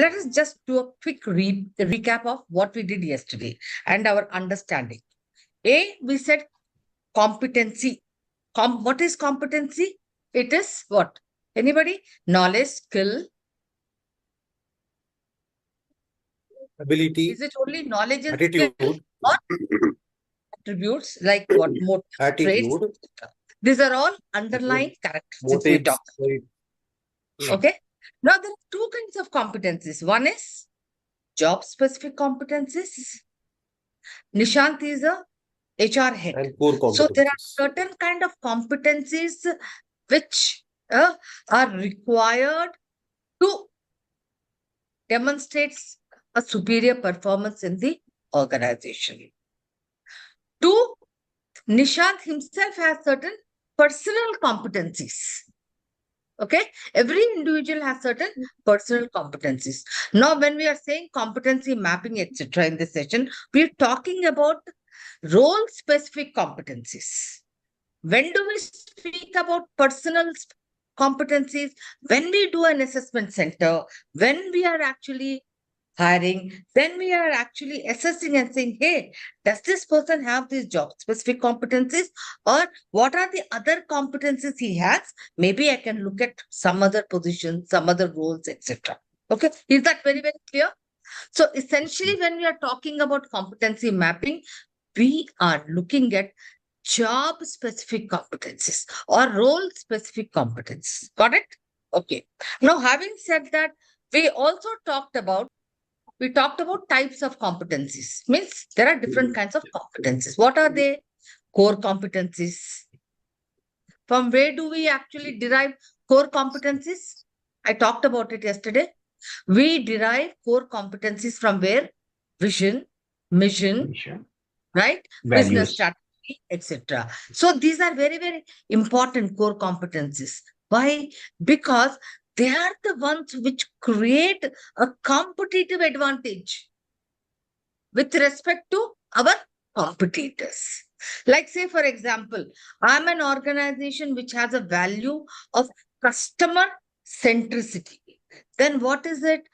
Let us just do a quick recap of what we did yesterday and our understanding. We said competency. What is competency? It is what? Anybody? Knowledge, skill. Ability. Is it only knowledge and Attitude. skill or attributes like what? Motive, traits. Attitude. These are all underlying characteristics we talk about. Okay. Now there are two kinds of competencies. One is job specific competencies. Nishant is a HR head. And core competencies. So there are certain kind of competencies which are required to demonstrate a superior performance in the organization. Two, Nishant himself has certain personal competencies. Okay, every individual has certain personal competencies. Now, when we are saying competency mapping, etc., in this session, we are talking about role-specific competencies. When do we speak about personal competencies? When we do an assessment center, when we are actually hiring, then we are actually assessing and saying, hey, does this person have these job specific competencies, or what are the other competencies he has? Maybe I can look at some other positions, some other roles, etc. Okay, is that very, very clear? So essentially, when we are talking about competency mapping, we are looking at job specific competencies or role specific competencies. Got it? Okay. Now, having said that, we also talked about types of competencies. Means there are different kinds of competencies. What are they? Core competencies. From where do we actually derive core competencies? I talked about it yesterday. We derive core competencies from where? Vision, mission, right? Values. Business strategy, etc. So these are very, very important core competencies. Why? Because they are the ones which create a competitive advantage with respect to our competitors. Like, say, for example, I'm an organization which has a value of customer centricity. Then what is it?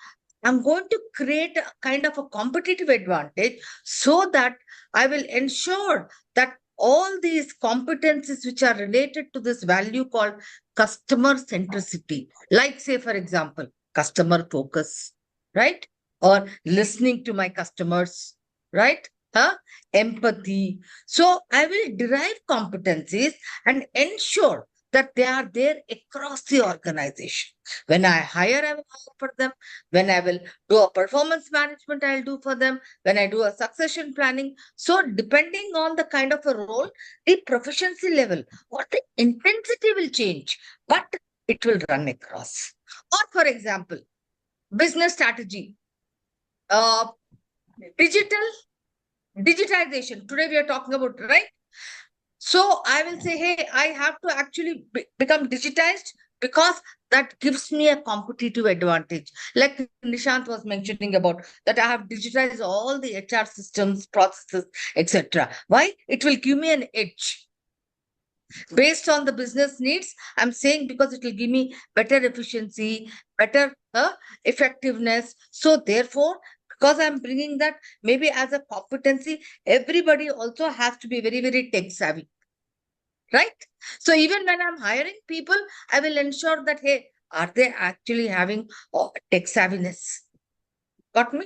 I'm going to create a kind of a competitive advantage so that I will ensure that all these competencies which are related to this value called customer centricity, like, say, for example, customer focus, right? Or listening to my customers, right? Empathy. So I will derive competencies and ensure that they are there across the organization. When I hire, I will hire for them. When I will do a performance management, I'll do for them. When I do a succession planning. So depending on the kind of a role, the proficiency level or the intensity will change, but it will run across. Or for example, business strategy, digitization. Today we are talking about, right? So I will say, hey, I have to actually become digitized because that gives me a competitive advantage. Like Nishant was mentioning about that I have digitized all the HR systems, processes, etc. Why? It will give me an edge. Based on the business needs, I'm saying because it will give me better efficiency, better effectiveness. So therefore, because I'm bringing that maybe as a competency, everybody also has to be very, very tech savvy. Right? So even when I'm hiring people, I will ensure that, hey, are they actually having tech savviness? Got me?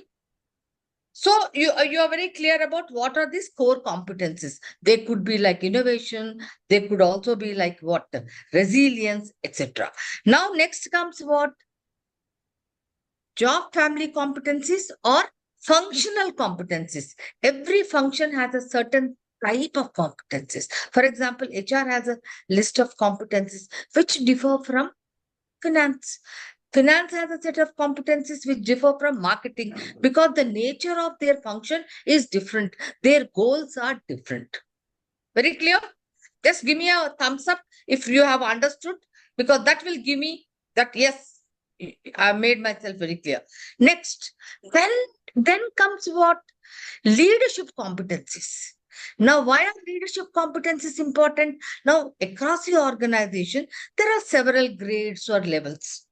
So you are very clear about what are these core competencies. They could be like innovation. They could also be like what? Resilience, etc. Now next comes what? Job family competencies or functional competencies. Every function has a certain type of competencies. For example, HR has a list of competencies which differ from finance. Finance has a set of competencies which differ from marketing because the nature of their function is different. Their goals are different. Very clear? Just give me a thumbs up if you have understood, because that will give me that, yes, I made myself very clear. Next, then comes what? Leadership competencies. Now, why are leadership competencies important? Now, across the organization, there are several grades or levels.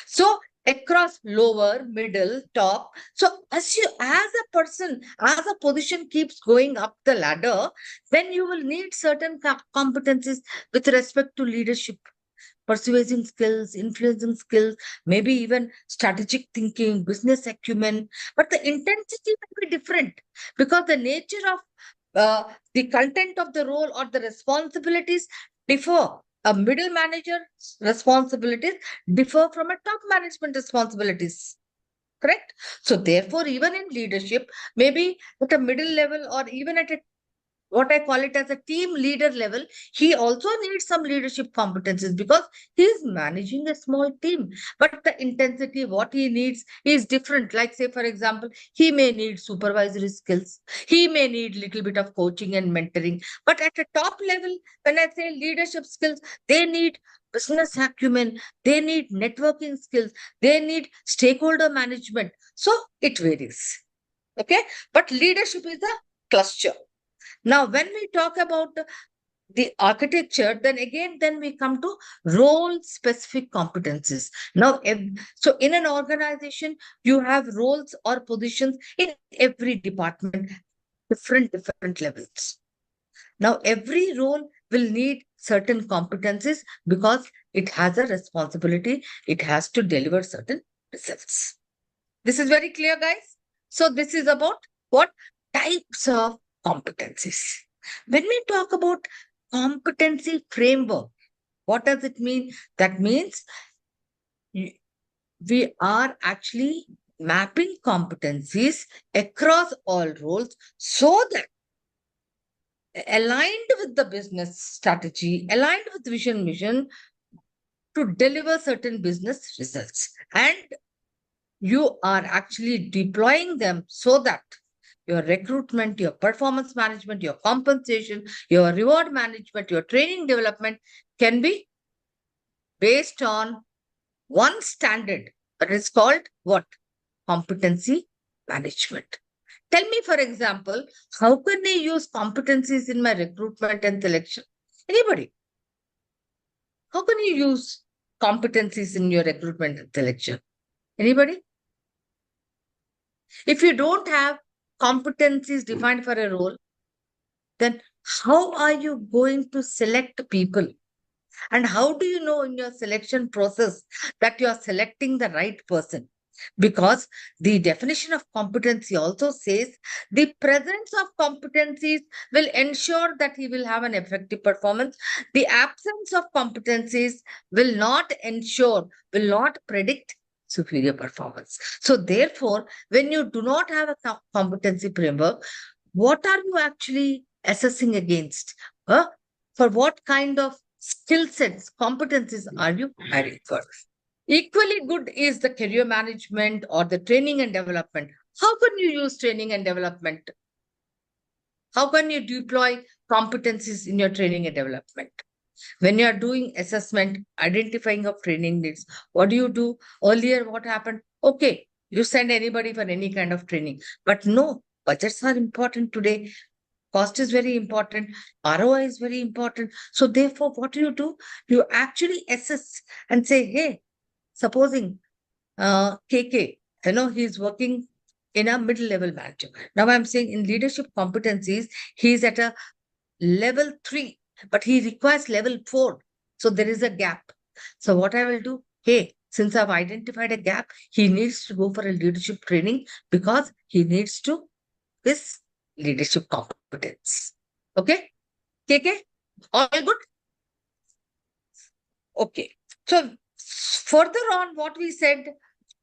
So across lower, middle, top. So as a person, as a position keeps going up the ladder, then you will need certain competencies with respect to leadership, persuasion skills, influencing skills, maybe even strategic thinking, business acumen. But the intensity will be different because the nature of the content of the role or the responsibilities differ. A middle manager's responsibilities differ from a top management responsibilities. Correct? So, therefore, even in leadership, maybe at a middle level or even at a what I call it as a team leader level, he also needs some leadership competencies because he is managing a small team. But the intensity, what he needs is different. Like, say, for example, he may need supervisory skills, he may need little bit of coaching and mentoring. But at a top level, when I say leadership skills, they need business acumen, they need networking skills, they need stakeholder management. So it varies. Okay. But leadership is a cluster. Now, when we talk about the architecture, then again, then we come to role specific competencies. Now, so in an organization, you have roles or positions in every department, different levels. Now, every role will need certain competencies because it has a responsibility, it has to deliver certain results. This is very clear, guys. So, this is about what types of competencies. When we talk about competency framework, what does it mean? That means y- we are actually mapping competencies across all roles so that aligned with the business strategy, aligned with vision mission to deliver certain business results. And you are actually deploying them so that your recruitment, your performance management, your compensation, your reward management, your training development can be based on one standard that is called what? Competency management. Tell me, for example, how can I use competencies in my recruitment and selection? Anybody? How can you use competencies in your recruitment and selection? Anybody? If you don't have competencies defined for a role, then how are you going to select people? And how do you know in your selection process that you are selecting the right person? Because the definition of competency also says the presence of competencies will ensure that he will have an effective performance. The absence of competencies will not ensure, will not predict superior performance. So, therefore, when you do not have a competency framework, what are you actually assessing against? Huh? For what kind of skill sets, competencies are you hiring for? Equally good is the career management or the training and development. How can you use training and development? How can you deploy competencies in your training and development? When you are doing assessment, identifying of training needs, what do you do? Earlier, what happened? Okay, you send anybody for any kind of training. But no, budgets are important today. Cost is very important. ROI is very important. So therefore, what do? You actually assess and say, hey, supposing KK, he's working in a middle level manager. Now I'm saying in leadership competencies, he's at a level 3, but he requires level 4. So there is a gap. So what I will do, hey, since I've identified a gap, he needs to go for a leadership training because he needs to this leadership competence. Okay? KK? All good? Okay. So further on what we said,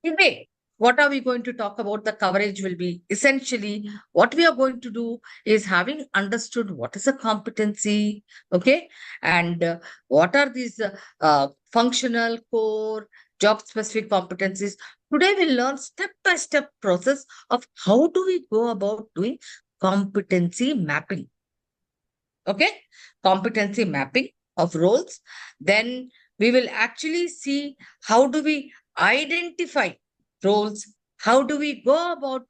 today, what are we going to talk about? The coverage will be essentially what we are going to do is having understood what is a competency, okay, and what are these functional, core, job specific competencies. Today, we'll learn step by step process of how do we go about doing competency mapping. Okay, competency mapping of roles. Then we will actually see how do we identify roles, how do we go about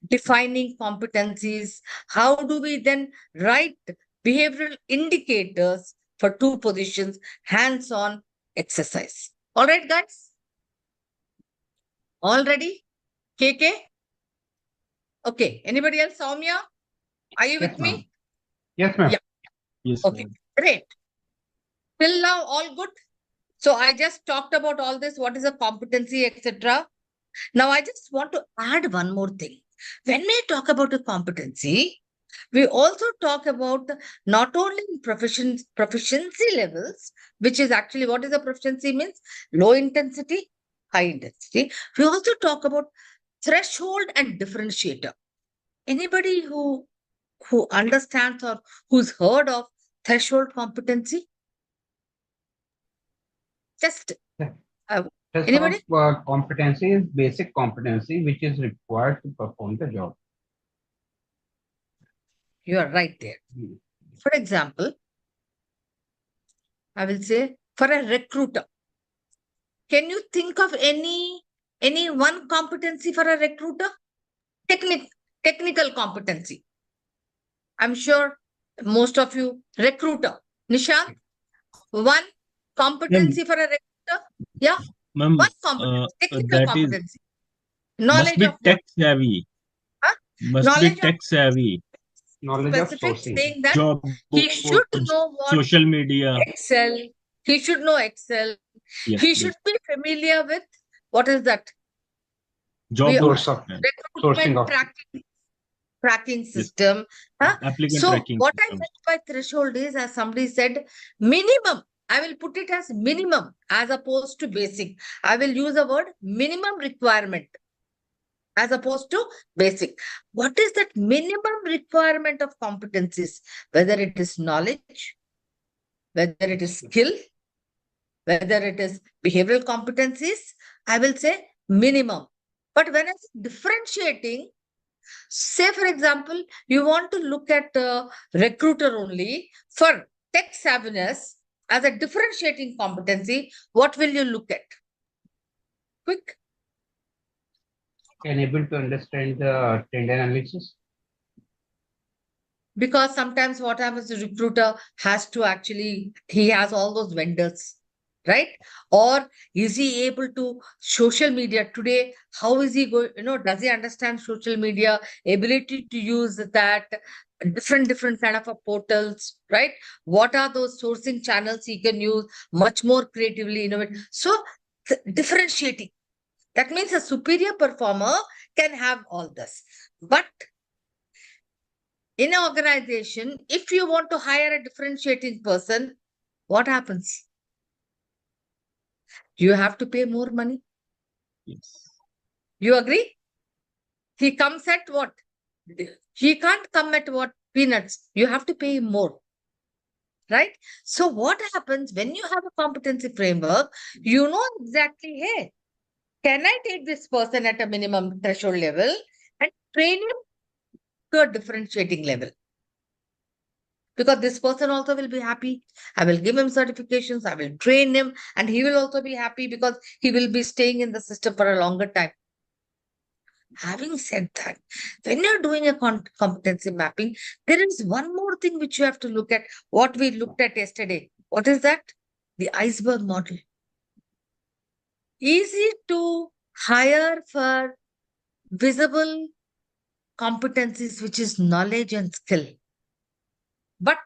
defining competencies, how do we then write behavioral indicators for 2 positions, hands-on exercise. All right, guys. All ready? KK? Okay. Anybody else? Soumya? Are you Yes, with ma'am. me? Yes, ma'am. Yeah. Yes, Okay. ma'am. Great. Till now, all good. So I just talked about all this. What is a competency, etc. Now I just want to add one more thing. When we talk about a competency, we also talk about not only proficiency levels, which is actually what is a proficiency means low intensity, high intensity. We also talk about threshold and differentiator. Anybody who understands or who's heard of threshold competency? Just Yeah. uh, Test of anybody? competency is basic competency which is required to perform the job. You are right there. For example, I will say for a recruiter, can you think of any one competency for a recruiter? Technic, technical competency. I'm sure most of you recruiter. Nishant, one Ma'am, competency for a recruiter. Yeah, ma'am, one competency, technical that is competency. must Knowledge be of what? tech savvy. Huh? Must be Knowledge of tech savvy. Knowledge of specific, sourcing. saying that Job he should boards, know what social media. Excel. He should know Excel. Yes, He yes. should be familiar with what is that? Job We Source boards, of ma'am. sourcing recruitment of tracking Yes. system. Huh? Applicant So tracking what I systems. meant by threshold is, as somebody said, minimum. I will put it as minimum as opposed to basic. I will use the word minimum requirement as opposed to basic. What is that minimum requirement of competencies? Whether it is knowledge, whether it is skill, whether it is behavioral competencies, I will say minimum. But when I'm differentiating, say, for example, you want to look at recruiter only for tech savviness as a differentiating competency. What will you look at? Quick. and able to understand the trend analysis. Because sometimes what happens, the recruiter has to actually, he has all those vendors, right? Or is he able to social media today? How is he going? Does he understand social media, ability to use that, different kind of a portals, right? What are those sourcing channels he can use much more creatively, innovate? So differentiating. That means a superior performer can have all this. But in an organization, if you want to hire a differentiating person, what happens? You have to pay more money. Yes. You agree? He comes at what? He can't come at what? Peanuts. You have to pay him more. Right? So, what happens when you have a competency framework? You know exactly, hey, can I take this person at a minimum threshold level and train him to a differentiating level? Because this person also will be happy. I will give him certifications, I will train him, and he will also be happy because he will be staying in the system for a longer time. Having said that, when you're doing a competency mapping, there is one more thing which you have to look at, what we looked at yesterday. What is that? The iceberg model. Easy to hire for visible competencies, which is knowledge and skill, but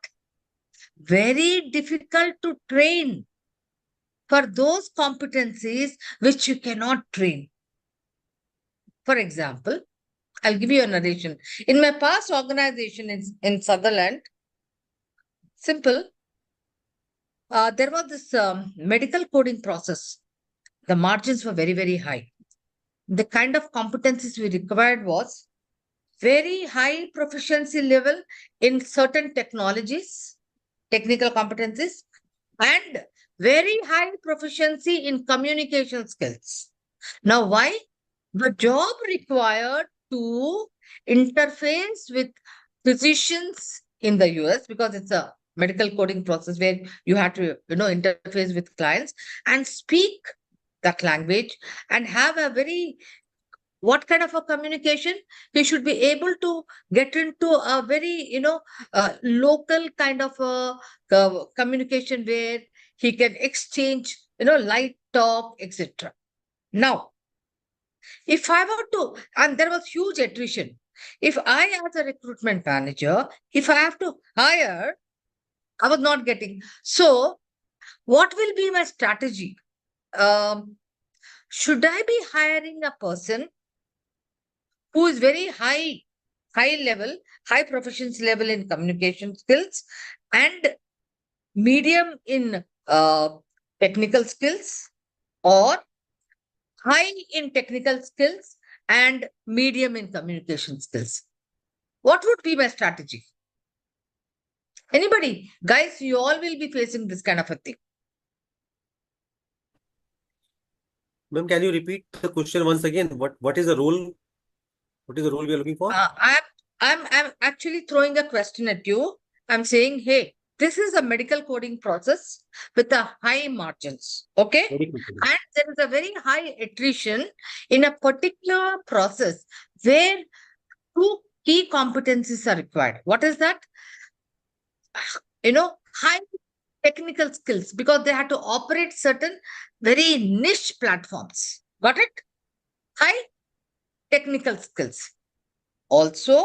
very difficult to train for those competencies which you cannot train. For example, I'll give you a narration. In my past organization in Sutherland, simple, there was this medical coding process. The margins were very, very high. The kind of competencies we required was very high proficiency level in certain technologies, technical competencies, and very high proficiency in communication skills. Now, why? The job required to interface with physicians in the US, because it's a medical coding process where you have to, interface with clients and speak that language and have a very, what kind of a communication? He should be able to get into a very, local kind of a communication where he can exchange, light talk, etc. Now, if I were to, and there was huge attrition. If I, as a recruitment manager, if I have to hire, I was not getting. So, what will be my strategy? Should I be hiring a person who is very high level, high proficiency level in communication skills and medium in technical skills, or high in technical skills and medium in communication skills? What would be my strategy? Anybody? Guys, you all will be facing this kind of a thing. Ma'am, can you repeat the question once again? What is the role? What is the role we are looking for? I'm actually throwing a question at you. I'm saying, hey, this is a medical coding process with a high margins. Okay. Very quickly. And there is a very high attrition in a particular process where two key competencies are required. What is that? High technical skills, because they had to operate certain very niche platforms. Got it? High technical skills. Also,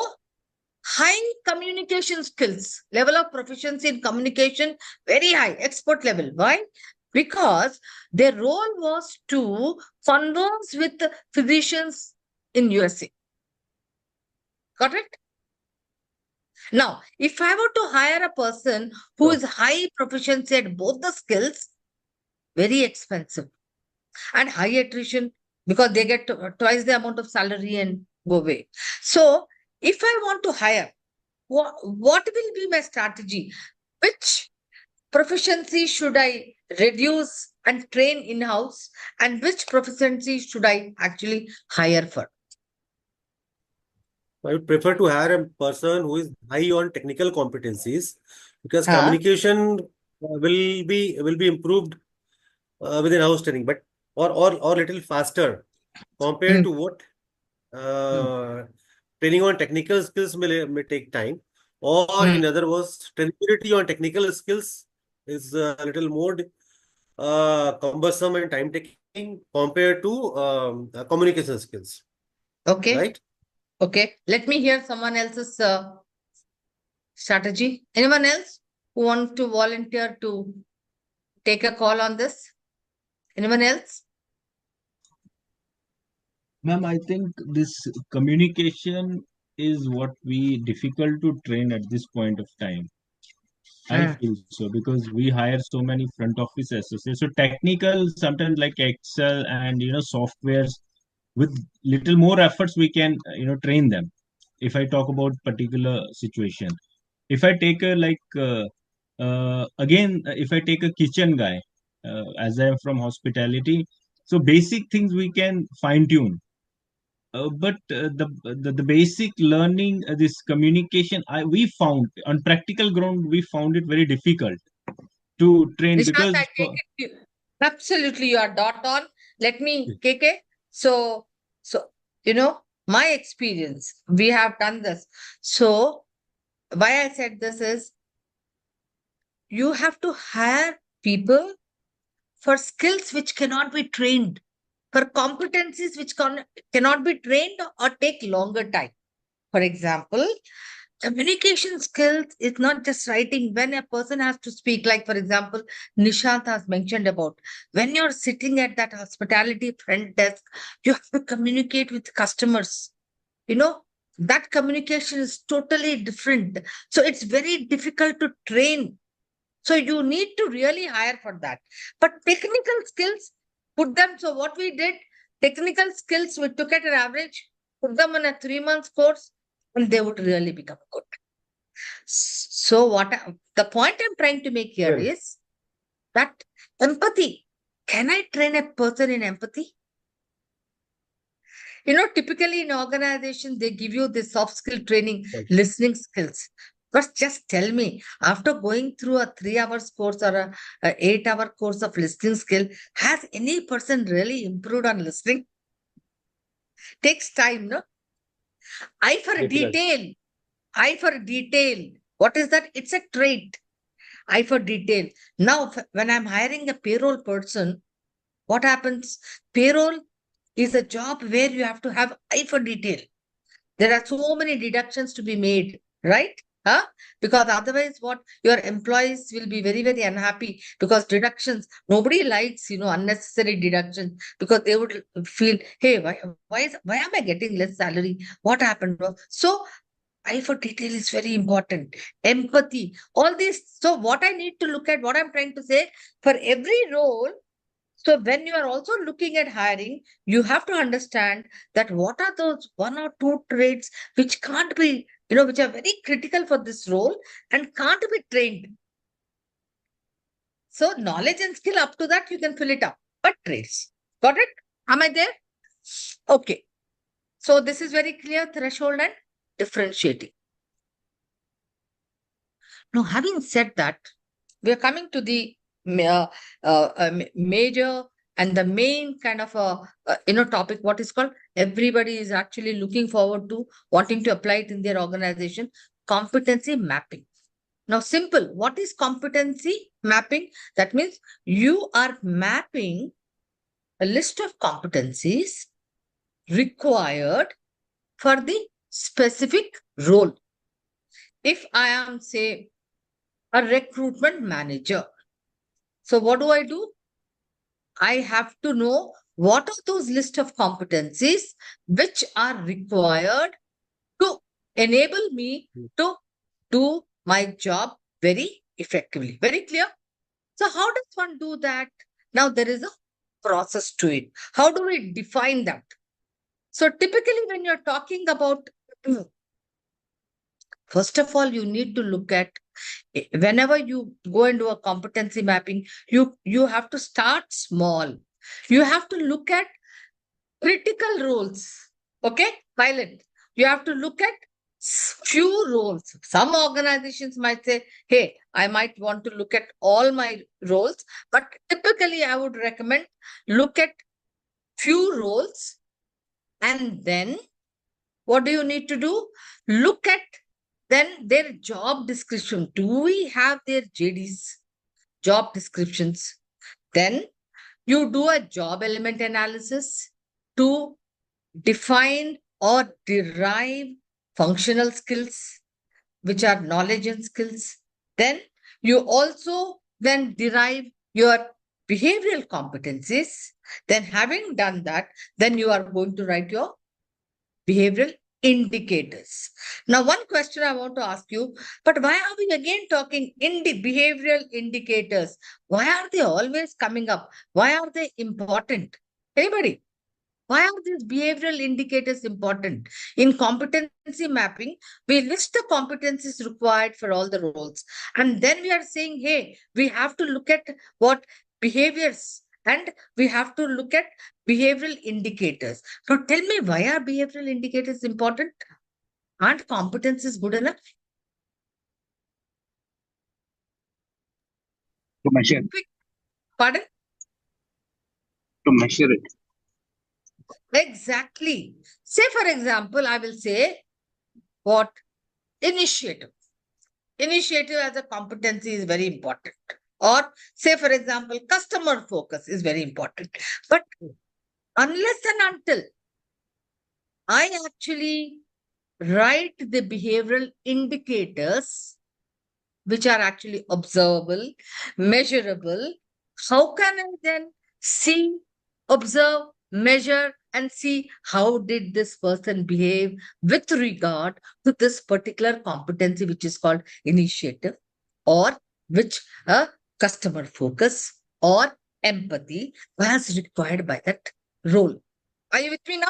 high communication skills, level of proficiency in communication, very high, expert level. Why? Because their role was to converse with the physicians in USA. Got it? Now, if I were to hire a person who is high proficiency at both the skills, very expensive and high attrition, because they get twice the amount of salary and go away. So, if I want to hire, what will be my strategy? Which proficiency should I reduce and train in-house, and which proficiency should I actually hire for? I would prefer to hire a person who is high on technical competencies, because Huh? communication will be improved with in-house training, but or little faster compared to what training on technical skills may take time, or in other words, trainability on technical skills is a little more cumbersome and time taking compared to communication skills. Okay. Right? Okay. Let me hear someone else's strategy. Anyone else who want to volunteer to take a call on this? Anyone else? Ma'am, I think this communication is what we difficult to train at this point of time. I feel so because we hire so many front office associates. So technical, sometimes like Excel and softwares, with little more efforts we can train them. If I talk about particular situation, if I take a if I take a kitchen guy, as I am from hospitality, so basic things we can fine tune. But the basic learning, this communication, we found on practical ground, we found it very difficult to train Nishant, because I take it. Absolutely, you are dot on. Let me, KK. So, my experience, we have done this. So, why I said this is, you have to hire people for skills which cannot be trained, for competencies which cannot be trained or take longer time. For example, communication skills is not just writing. When a person has to speak, like for example, Nishant has mentioned about, when you're sitting at that hospitality front desk, you have to communicate with customers. That communication is totally different. So it's very difficult to train. So you need to really hire for that. But technical skills, put them. So what we did, technical skills, we took at an average, put them in a 3 month course, and they would really become good. So the point I'm trying to make here is that empathy. Can I train a person in empathy? Typically in organizations, they give you this soft skill training, listening skills. But just tell me, after going through a 3 hours course or a 8 hour course of listening skill, has any person really improved on listening? Takes time, no? Eye for detail. Eye for detail. What is that? It's a trait. Eye for detail. Now, when I'm hiring a payroll person, what happens? Payroll is a job where you have to have eye for detail. There are so many deductions to be made, right? Huh? Because otherwise, what your employees will be very, very unhappy because deductions, nobody likes, unnecessary deductions because they would feel, hey, why am I getting less salary? What happened? So, eye for detail is very important. Empathy, all these. So, what I need to look at, what I'm trying to say, for every role, so when you are also looking at hiring, you have to understand that what are those one or two traits which can't be, which are very critical for this role and can't be trained. So knowledge and skill, up to that you can fill it up, but traits. Got it? Am I there? Okay. So this is very clear, threshold and differentiating. Now, having said that, we are coming to the major and the main kind of topic, what is called, everybody is actually looking forward to wanting to apply it in their organization, competency mapping. Now, simple, what is competency mapping? That means you are mapping a list of competencies required for the specific role. If I am, say, a recruitment manager, so what do? I have to know what are those list of competencies which are required to enable me to do my job very effectively. Very clear? So how does one do that? Now there is a process to it. How do we define that? So typically when you're talking about, first of all, you need to look at, whenever you go into a competency mapping, you have to start small. You have to look at critical roles. Okay, pilot. You have to look at few roles. Some organizations might say, hey, I might want to look at all my roles, but typically I would recommend look at few roles, and then what do you need to do? Look at then their job description. Do we have their JDs, job descriptions? Then you do a job element analysis to define or derive functional skills, which are knowledge and skills. Then you also then derive your behavioral competencies. Then having done that, then you are going to write your behavioral indicators. Now, one question I want to ask you, but why are we again talking behavioral indicators? Why are they always coming up? Why are they important? Anybody? Why are these behavioral indicators important? In competency mapping, we list the competencies required for all the roles. And then we are saying, hey, we have to look at what behaviors, and we have to look at behavioral indicators. Now tell me, why are behavioral indicators important? Aren't competencies good enough? To measure. Pardon? To measure it. Exactly. Say, for example, I will say what? Initiative. Initiative as a competency is very important. Or say, for example, customer focus is very important. But unless and until I actually write the behavioral indicators, which are actually observable, measurable, how can I then see, observe, measure, and see how did this person behave with regard to this particular competency, which is called initiative, or which customer focus or empathy was required by that role. Are you with me now?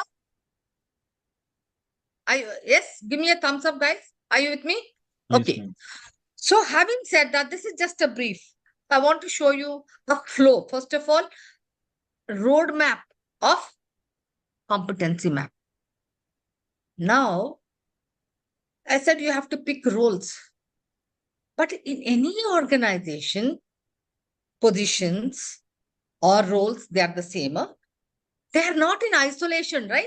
Yes, give me a thumbs up, guys. Are you with me? Yes, Okay. ma'am. So having said that, this is just a brief. I want to show you a flow. First of all, roadmap of competency map. Now, I said you have to pick roles. But in any organization, positions or roles, they are the same. They are not in isolation, right?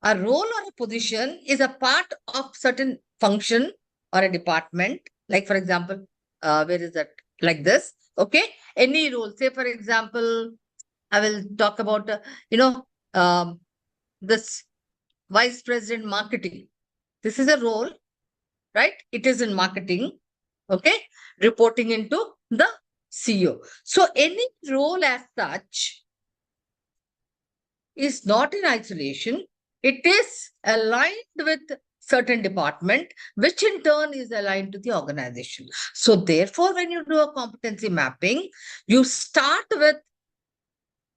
A role or a position is a part of certain function or a department. Like, for example, where is that? Like this. Okay. Any role. Say, for example, I will talk about, this Vice President Marketing. This is a role, right? It is in marketing, okay? Reporting into the CEO. So any role as such is not in isolation. It is aligned with certain department, which in turn is aligned to the organization. So therefore, when you do a competency mapping, you start with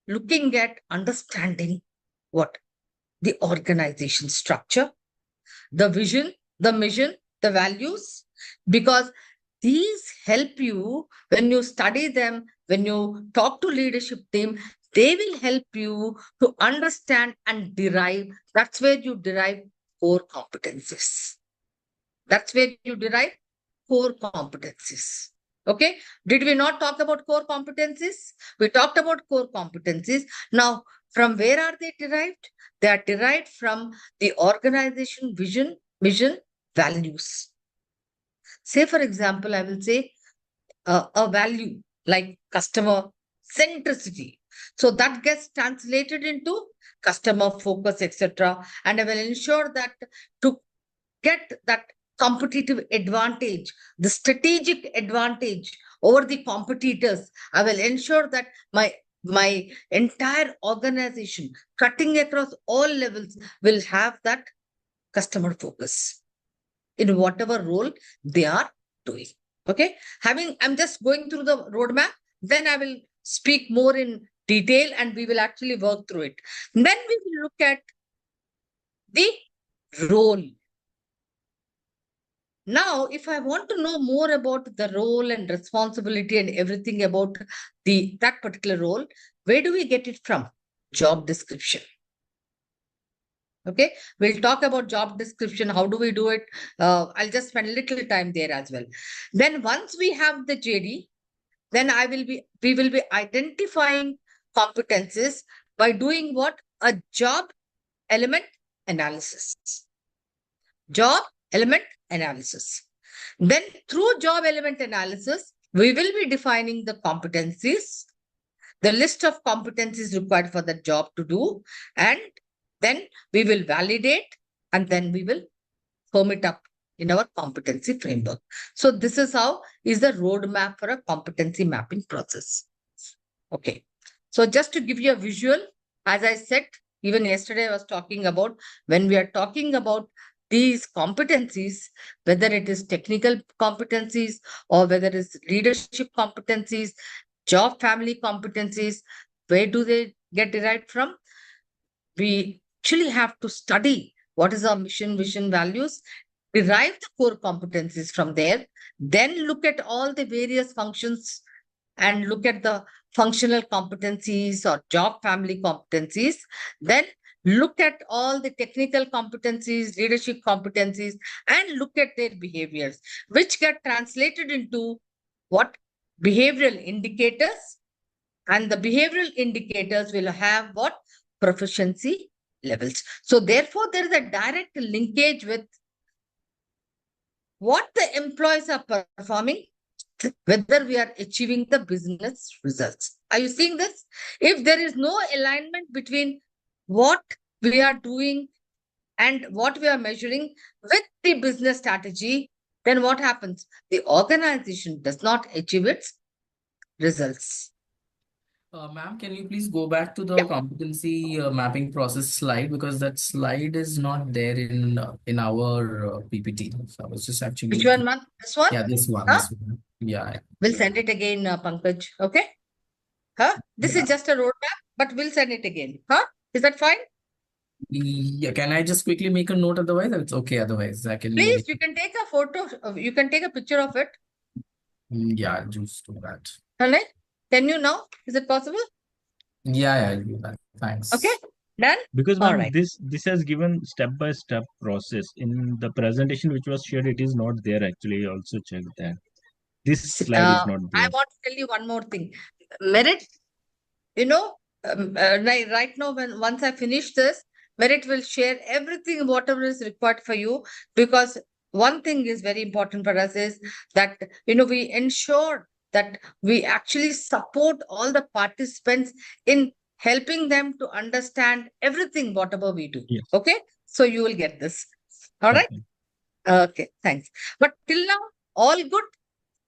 looking at understanding what the organization structure, the vision, the mission, the values, because these help you when you study them, when you talk to leadership team, they will help you to understand and derive. That's where you derive core competencies. That's where you derive core competencies. Okay. Did we not talk about core competencies? We talked about core competencies. Now, from where are they derived? They are derived from the organization vision, mission, values. Say, for example, I will say a value like customer centricity. So that gets translated into customer focus, etc. And I will ensure that to get that competitive advantage, the strategic advantage over the competitors, I will ensure that my entire organization, cutting across all levels, will have that customer focus in whatever role they are doing. Okay. I'm just going through the roadmap, then I will speak more in detail and we will actually work through it. Then we will look at the role. Now, if I want to know more about the role and responsibility and everything about that particular role, where do we get it from? Job description. Okay, we'll talk about job description. How do we do it? I'll just spend a little time there as well. Then once we have the JD, then we will be identifying competencies by doing what? A job element analysis. Job element analysis. Then through job element analysis, we will be defining the competencies, the list of competencies required for the job to do, and then we will validate, and then we will firm it up in our competency framework. So this is how is the roadmap for a competency mapping process. Okay. So just to give you a visual, as I said, even yesterday I was talking about, when we are talking about these competencies, whether it is technical competencies or whether it's leadership competencies, job family competencies, where do they get derived from? We actually have to study what is our mission, vision, values, derive the core competencies from there, then look at all the various functions and look at the functional competencies or job family competencies, then look at all the technical competencies, leadership competencies, and look at their behaviors, which get translated into what? Behavioral indicators. And the behavioral indicators will have what? Proficiency levels. So therefore, there is a direct linkage with what the employees are performing, whether we are achieving the business results. Are you seeing this? If there is no alignment between what we are doing and what we are measuring with the business strategy, then what happens? The organization does not achieve its results. Ma'am, can you please go back to the competency mapping process slide, because that slide is not there in our PPT. So I was just actually. Which one, ma'am? This one? Yeah, this one. Huh? This one. Yeah. We'll send it again, Pankaj. Okay? Huh? This is just a roadmap, but we'll send it again. Huh? Is that fine? Yeah. Can I just quickly make a note? Otherwise, it's okay. Otherwise, I can. Please, you can take a photo. You can take a picture of it. Yeah, I'll just do that. Hello? Can you now? Is it possible? Yeah, I'll do that. Thanks. Okay? Done? Because All ma'am, right. this has given step-by-step process. In the presentation which was shared, it is not there actually. I also checked that. This slide is not I there. want to tell you one more thing. Meritt, right now, once I finish this, Meritt will share everything, whatever is required for you, because one thing is very important for us is that, we ensure that we actually support all the participants in helping them to understand everything, whatever we do. Yes. Okay. So you will get this. All right. Okay. Okay. Thanks. But till now, all good?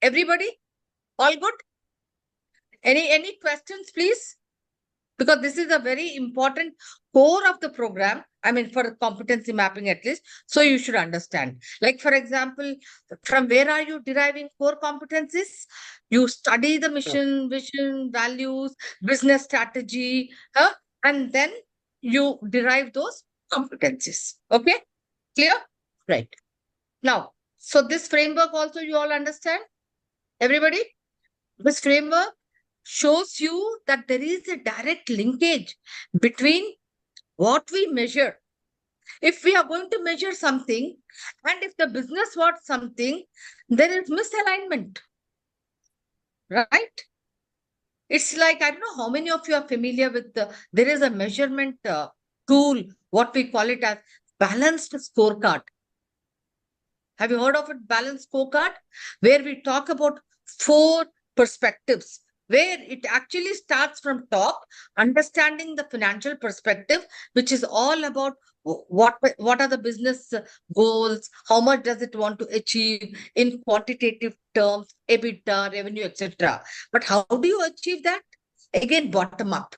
Everybody? All good? Any questions, please? Because this is a very important core of the program. I mean, for competency mapping at least. So you should understand. Like, for example, from where are you deriving core competencies? You study the mission, vision, values, business strategy, and then you derive those competencies. Okay? Clear? Right. Now, so this framework also you all understand? Everybody? This framework shows you that there is a direct linkage between what we measure. If we are going to measure something, and if the business wants something, there is misalignment, right? It's like, I don't know how many of you are familiar with there is a measurement tool, what we call it as balanced scorecard. Have you heard of it, balanced scorecard? Where we talk about 4 perspectives, where it actually starts from top, understanding the financial perspective, which is all about what are the business goals, how much does it want to achieve in quantitative terms, EBITDA, revenue, etc. But how do you achieve that? Again, bottom up.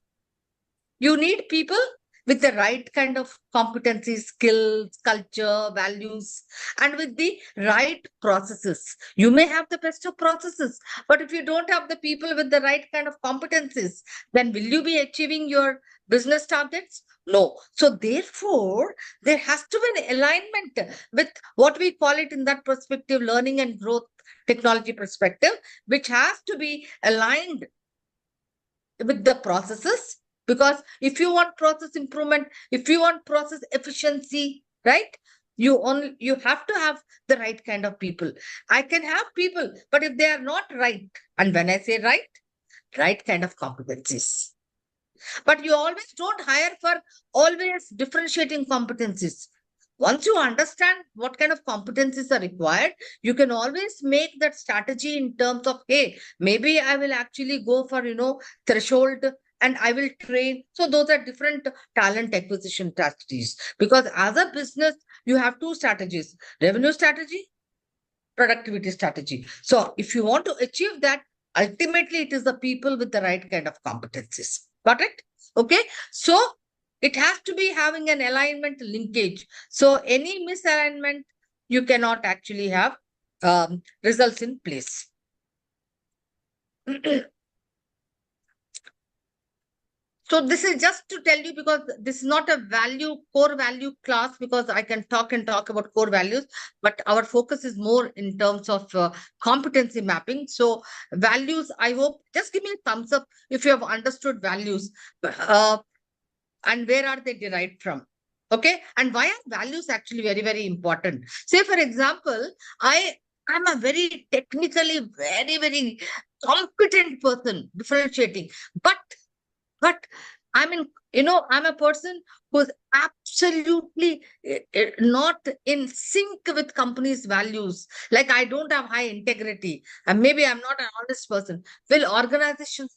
You need people with the right kind of competency, skills, culture, values, and with the right processes. You may have the best of processes, but if you don't have the people with the right kind of competencies, then will you be achieving your business targets? No. So therefore, there has to be an alignment with what we call it in that perspective, learning and growth technology perspective, which has to be aligned with the processes. Because if you want process improvement, if you want process efficiency, right, you have to have the right kind of people. I can have people, but if they are not right, and when I say right kind of competencies, but you always don't hire for always differentiating competencies. Once you understand what kind of competencies are required, you can always make that strategy in terms of, hey, maybe I will actually go for, threshold and I will train. So those are different talent acquisition strategies. Because as a business, you have 2 strategies, revenue strategy, productivity strategy. So if you want to achieve that, ultimately it is the people with the right kind of competencies. Got it? Okay. So it has to be having an alignment linkage. So any misalignment, you cannot actually have results in place. So this is just to tell you, because this is not a core value class, because I can talk about core values, but our focus is more in terms of competency mapping. So values, I hope, just give me a thumbs up if you have understood values, and where are they derived from? Okay. And why are values actually very, very important? Say, for example, I'm a very technically very, very competent person, differentiating, but I'm I'm a person who's absolutely not in sync with company's values. Like, I don't have high integrity, and maybe I'm not an honest person. Will organizations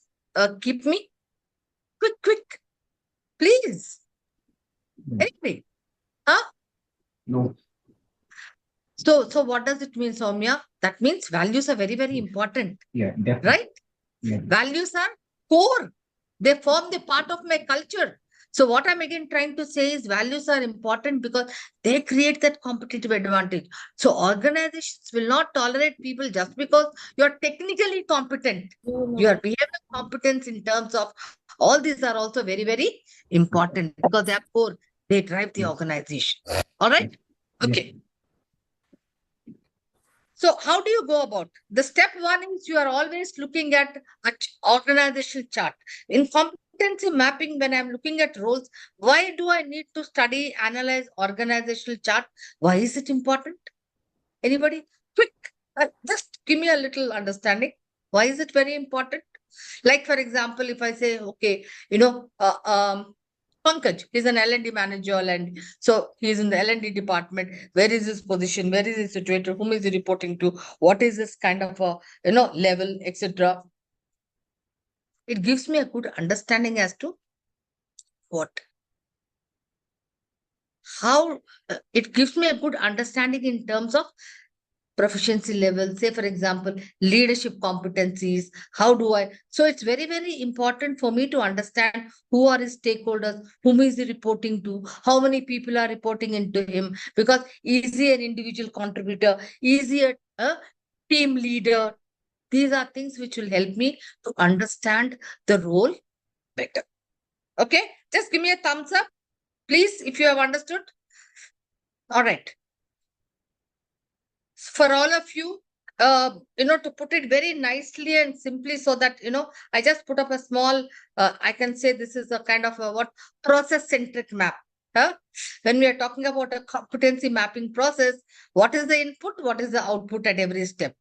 keep me? Quick, please. Anyway, huh? No. So what does it mean, Soumya? That means values are very, very important. Yeah, definitely. Right? Yeah. Values are core. They form the part of my culture. So what I'm again trying to say is values are important because they create that competitive advantage. So organizations will not tolerate people just because you're technically competent. Your behavioral competence in terms of all these are also very, very important because they are core. They drive the organization. All right? Okay. So how do you go about? The step 1 is you are always looking at an organizational chart. In competency mapping, when I'm looking at roles, why do I need to study, analyze organizational chart? Why is it important? Anybody? Quick, just give me a little understanding. Why is it very important? Like, for example, if I say, okay, Pankaj, he's an L&D manager, and so he's in the L&D department. Where is his position? Where is he situated? Whom is he reporting to? What is this kind of a level, etc. It gives me a good understanding as to what? How it gives me a good understanding in terms of proficiency level, say for example, leadership competencies. How do I? So it's very, very important for me to understand who are his stakeholders, whom is he reporting to, how many people are reporting into him, because is he an individual contributor, is he a team leader? These are things which will help me to understand the role better. Okay, just give me a thumbs up, please, if you have understood. All right. For all of you, to put it very nicely and simply so that, I just put up a small, I can say this is a kind of a what process-centric map. Huh? When we are talking about a competency mapping process, what is the input? What is the output at every step?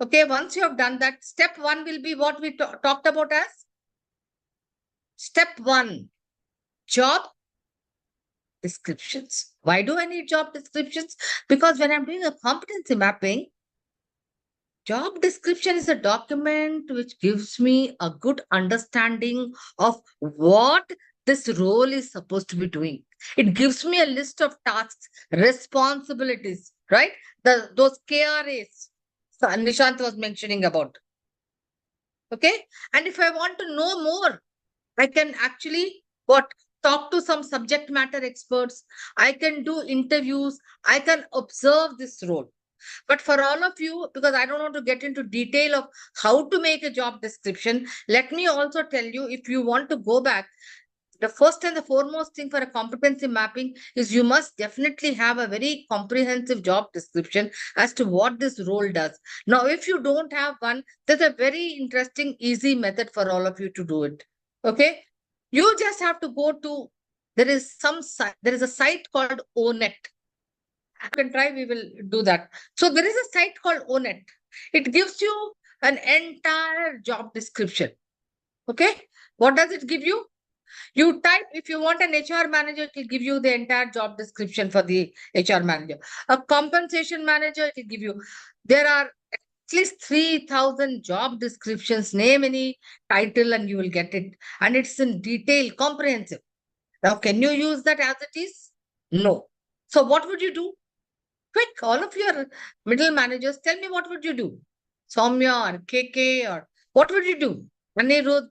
Okay, once you have done that, step one will be what we talked about as step one, job descriptions. Why do I need job descriptions? Because when I'm doing a competency mapping, job description is a document which gives me a good understanding of what this role is supposed to be doing. It gives me a list of tasks, responsibilities, right? Those KRAs Nishant was mentioning about. Okay. And if I want to know more, I can actually talk to some subject matter experts. I can do interviews. I can observe this role. But for all of you, because I don't want to get into detail of how to make a job description, let me also tell you, if you want to go back, the first and the foremost thing for a competency mapping is you must definitely have a very comprehensive job description as to what this role does. Now, if you don't have one, there's a very interesting, easy method for all of you to do it. Okay? You just have to go to, there is a site called ONET. You can try, we will do that. So there is a site called ONET. It gives you an entire job description. Okay? What does it give you? You type, if you want an HR manager, it will give you the entire job description for the HR manager. A compensation manager, it will give you. There are at least 3,000 job descriptions. Name any title and you will get it. And it's in detail, comprehensive. Now, can you use that as it is? No. So what would you do? Quick, all of your middle managers, tell me what would you do? Soumya or KK or what would you do? Anirudh,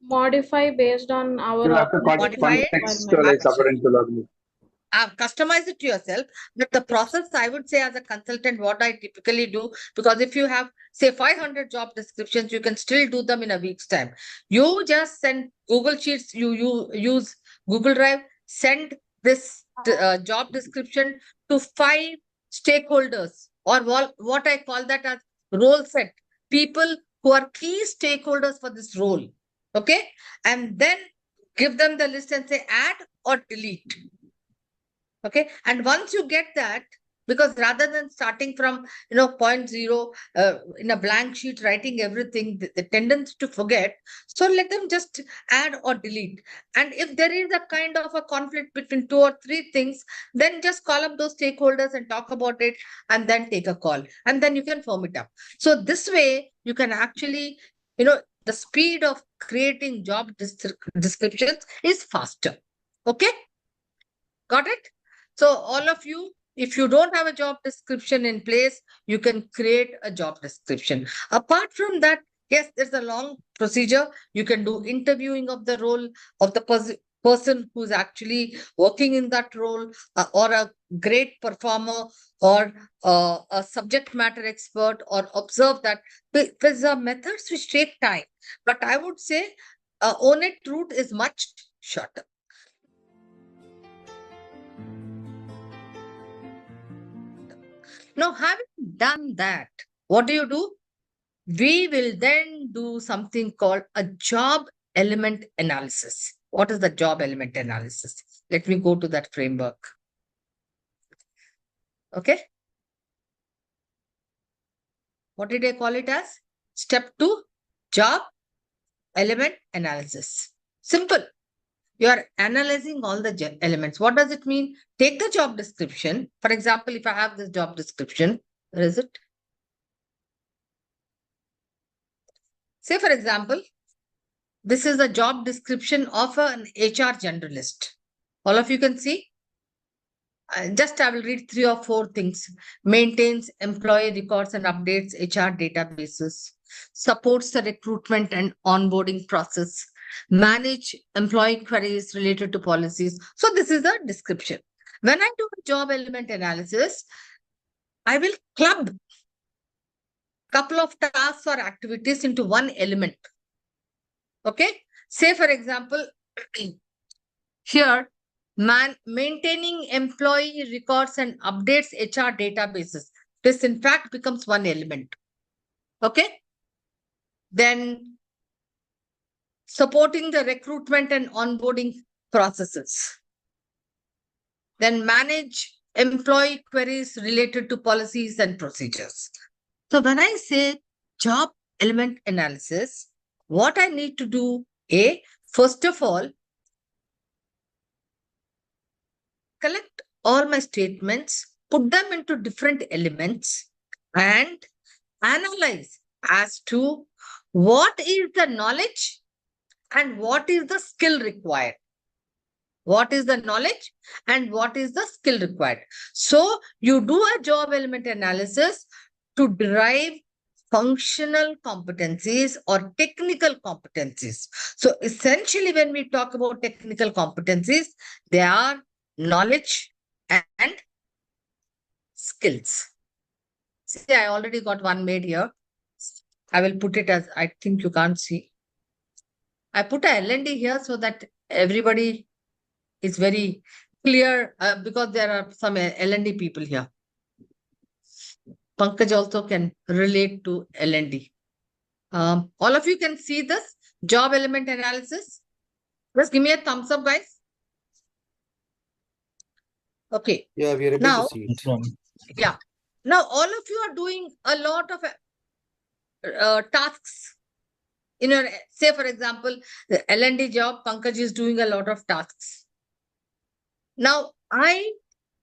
Modify based on our You have to organizational modify it. contextualize according to learning. Customize it to yourself. But the process, I would say, as a consultant, what I typically do, because if you have, say, 500 job descriptions, you can still do them in a week's time. You just send Google Sheets, you use Google Drive, send this job description to 5 stakeholders, or what I call that as role set, people who are key stakeholders for this role. Okay. And then give them the list and say add or delete. Okay. And once you get that, because rather than starting from, point zero in a blank sheet, writing everything, the tendency to forget. So let them just add or delete. And if there is a kind of a conflict between 2 or 3 things, then just call up those stakeholders and talk about it and then take a call. And then you can firm it up. So this way you can actually, the speed of creating job descriptions is faster. Okay. Got it? So all of you, if you don't have a job description in place, you can create a job description. Apart from that, yes, there's a long procedure. You can do interviewing of the role of the person who's actually working in that role, or a great performer, or a subject matter expert, or observe that. There's methods which take time. But I would say ONET route is much shorter. Now, having done that, what do? We will then do something called a job element analysis. What is the job element analysis? Let me go to that framework. Okay. What did I call it as? Step 2, job element analysis. Simple. You are analyzing all the elements. What does it mean? Take the job description. For example, if I have this job description, where is it? Say, for example, This is a job description of an HR generalist. All of you can see. I will read 3 or 4 things. Maintains employee records and updates HR databases. Supports the recruitment and onboarding process. Manage employee queries related to policies. So this is the description. When I do a job element analysis, I will club couple of tasks or activities into one element. Okay. Say for example, here, maintaining employee records and updates HR databases. This in fact becomes one element. Okay. Then supporting the recruitment and onboarding processes. Then manage employee queries related to policies and procedures. So when I say job element analysis, what I need to do, first of all, collect all my statements, put them into different elements, and analyze as to what is the knowledge and what is the skill required. What is the knowledge and what is the skill required? So you do a job element analysis to derive functional competencies or technical competencies. So essentially, when we talk about technical competencies, they are knowledge and skills. See, I already got one made here. I will put it as, I think you can't see. I put a L&D here so that everybody is very clear because there are some L&D people here. Pankaj also can relate to L&D. All of you can see this job element analysis. Just give me a thumbs up, guys. Okay. Yeah, we are able Now, to see it. yeah. Now, all of you are doing a lot of tasks. In your, say, for example, the L&D job, Pankaj is doing a lot of tasks. Now, I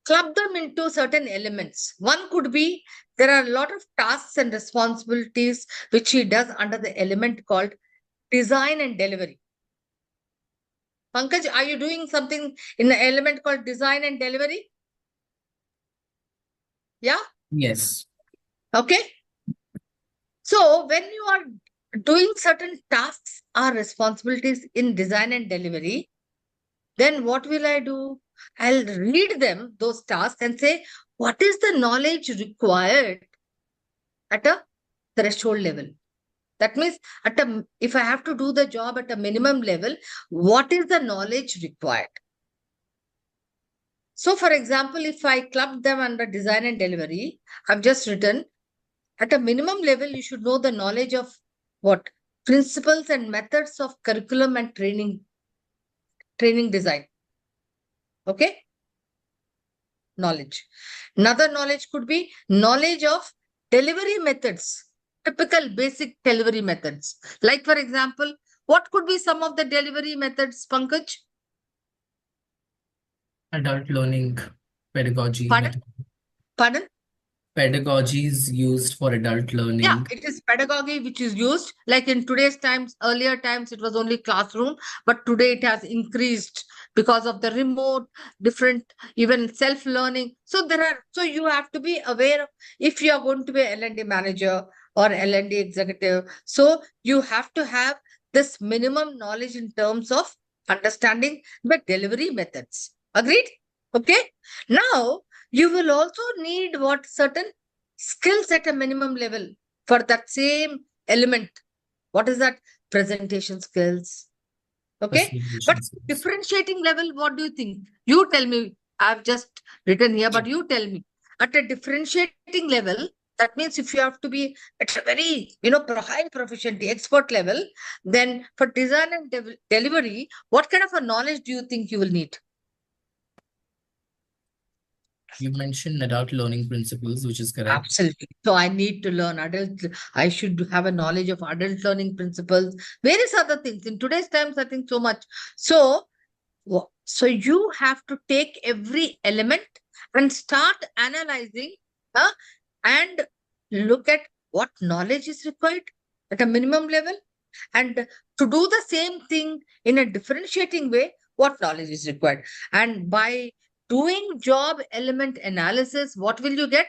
club them into certain elements. One could be there are a lot of tasks and responsibilities which he does under the element called design and delivery. Pankaj, are you doing something in the element called design and delivery? Yeah? Yes. Okay. So when you are doing certain tasks or responsibilities in design and delivery, then what will I do? I'll read them, those tasks, and say, what is the knowledge required at a threshold level? That means if I have to do the job at a minimum level, what is the knowledge required? So for example, if I club them under design and delivery, I've just written at a minimum level, you should know the knowledge of what? Principles and methods of curriculum and training design. Okay? Knowledge. Another knowledge could be knowledge of delivery methods, typical basic delivery methods. Like for example, what could be some of the delivery methods, Pankaj? Adult learning, pedagogy. Pardon? Pardon? Pedagogies used for adult learning. Yeah, it is pedagogy which is used. Like in today's times, earlier times, it was only classroom, but today it has increased because of the remote, different, even self-learning. So you have to be aware of if you are going to be an L&D manager or L&D executive. So you have to have this minimum knowledge in terms of understanding the delivery methods. Agreed? Okay. Now, you will also need what certain skills at a minimum level for that same element. What is that? Presentation skills. Okay. Facilitation But skills. differentiating level, what do you think? You tell me. I've just written here, but you tell me. At a differentiating level, that means if you have to be at a very, high proficiency, expert level, then for design and delivery, what kind of a knowledge do you think you will need? You mentioned adult learning principles, which is correct. Absolutely. So I need to learn I should have a knowledge of adult learning principles, various other things. In today's times, I think so much. So you have to take every element and start analyzing and look at what knowledge is required at a minimum level, And to do the same thing in a differentiating way, what knowledge is required? And by doing job element analysis, what will you get?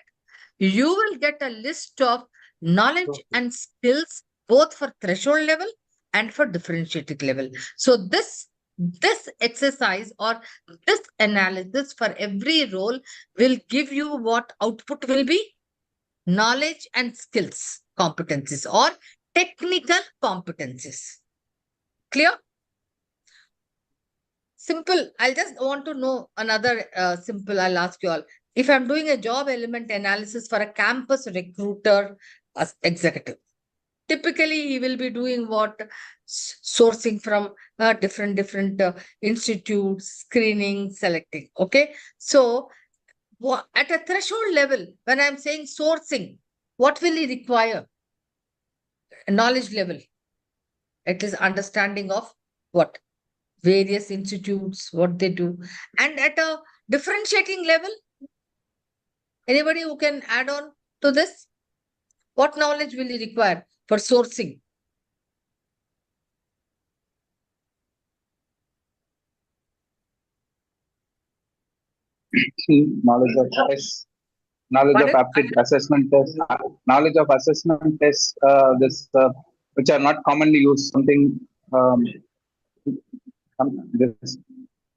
You will get a list of knowledge Okay. and skills both for threshold level and for differentiating level. So this exercise or this analysis for every role will give you what output will be: knowledge and skills competencies or technical competencies. Clear? Simple. I'll just want to know another simple. I'll ask you all. If I'm doing a job element analysis for a campus recruiter executive, typically he will be doing what? Sourcing from different institutes, screening, selecting. Okay. So at a threshold level, when I'm saying sourcing, what will he require? A knowledge level, at least understanding of what? Various institutes, what they do. And at a differentiating level, anybody who can add on to this? What knowledge will you require for sourcing? Knowledge of test, knowledge of Pardon? aptitude assessment test, knowledge of assessment tests, which are not commonly used. Something this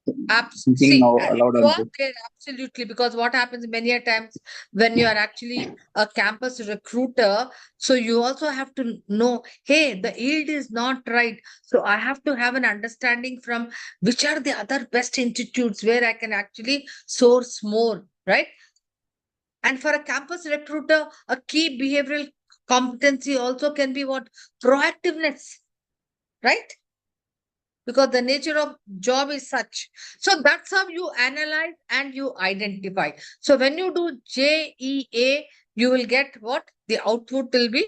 thinking See, now aloud you on are this. there absolutely, because what happens many a times when you are actually a campus recruiter, so you also have to know, hey, the yield is not right. So I have to have an understanding from which are the other best institutes where I can actually source more, right? And for a campus recruiter, a key behavioral competency also can be what? Proactiveness, right? Because the nature of job is such. So that's how you analyze and you identify. So when you do JEA, you will get what? The output will be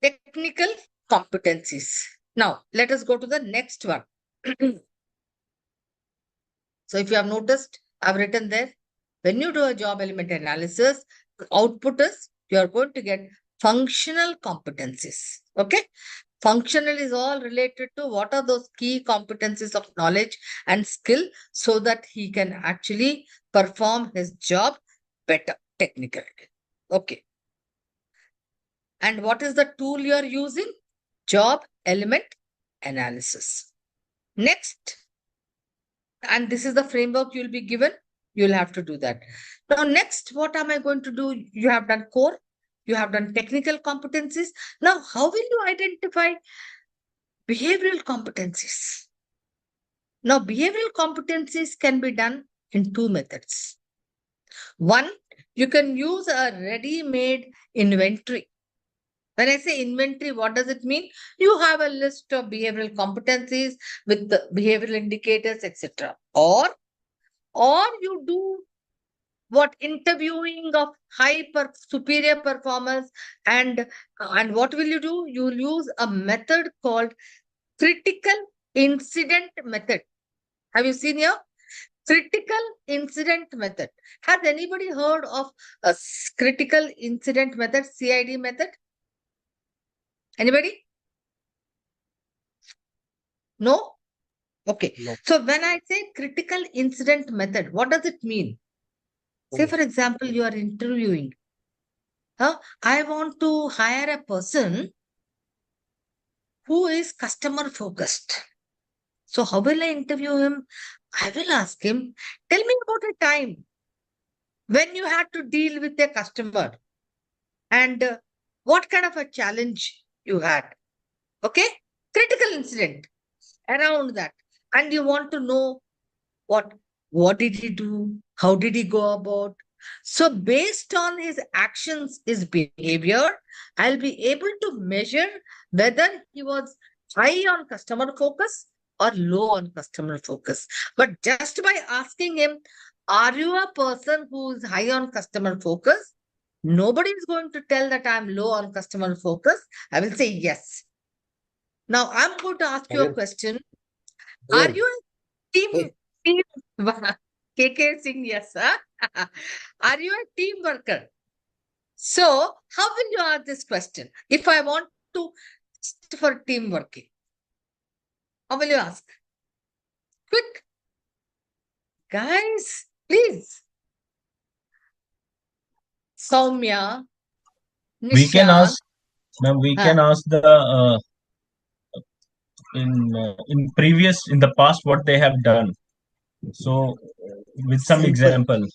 technical competencies. Now, let us go to the next one. So if you have noticed, I've written there, when you do a job element analysis, the output is you are going to get functional competencies. Okay. Functional is all related to what are those key competencies of knowledge and skill so that he can actually perform his job better technically. Okay. And what is the tool you are using? Job element analysis. Next, and this is the framework you'll be given. You'll have to do that. Now, next, what am I going to do? You have done core, you have done technical competencies. Now, how will you identify behavioral competencies? Now, behavioral competencies can be done in two methods. One, you can use a ready-made inventory. When I say inventory, what does it mean? You have a list of behavioral competencies with the behavioral indicators, etc. Or you do what? Interviewing of superior performers, and what will you do? You will use a method called critical incident method. Have you seen here? Critical incident method. Has anybody heard of a critical incident method, CID method? Anybody? No? Okay. No. So when I say critical incident method, what does it mean? Say, for example, you are interviewing. I want to hire a person who is customer focused. So how will I interview him? I will ask him, tell me about a time when you had to deal with a customer and what kind of a challenge you had. Okay? Critical incident around that. And you want to know what did he do? How did he go about? So based on his actions, his behavior, I'll be able to measure whether he was high on customer focus or low on customer focus. But just by asking him, are you a person who is high on customer focus? Nobody is going to tell that I'm low on customer focus. I will say yes. Now I'm going to ask you a question. Are you a team? KK Singh, yes, sir. Are you a team worker? So, how will you ask this question? If I want to for team working? How will you ask? Quick. Guys, please. Soumya, We can Nishant. ask, ma'am, we Huh. can ask the in previous in the past what they have done. So with some Simple. example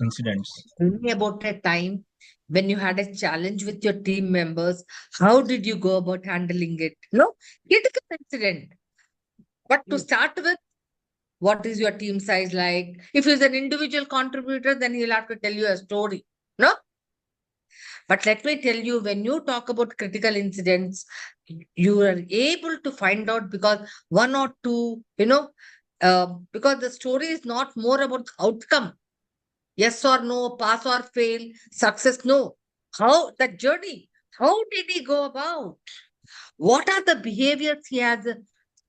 incidents. Tell me about a time when you had a challenge with your team members. How did you go about handling it? No, critical incident. But to start with, what is your team size like? If he's an individual contributor, then he'll have to tell you a story. No? But let me tell you, when you talk about critical incidents, you are able to find out because one or two, because the story is not more about the outcome. Yes or no, pass or fail, success, no. How the journey, how did he go about? What are the behaviors he has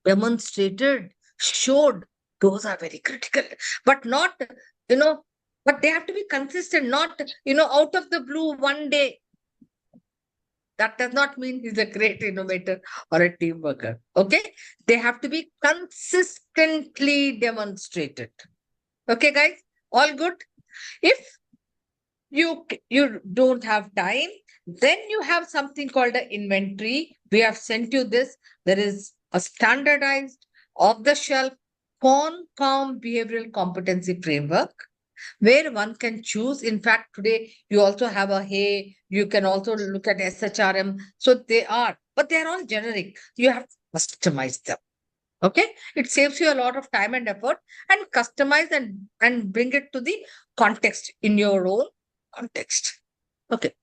demonstrated, showed? Those are very critical, but not, but they have to be consistent, not, out of the blue one day. That does not mean he's a great innovator or a team worker. Okay. They have to be consistently demonstrated. Okay, guys, all good. If you don't have time, then you have something called an inventory. We have sent you this. There is a standardized off-the-shelf CONCOM behavioral competency framework where one can choose. In fact, today you also have a hey, you can also look at SHRM. So they are, but they are all generic. You have to customize them. Okay, it saves you a lot of time and effort, and customize and bring it to the context in your own context. Okay.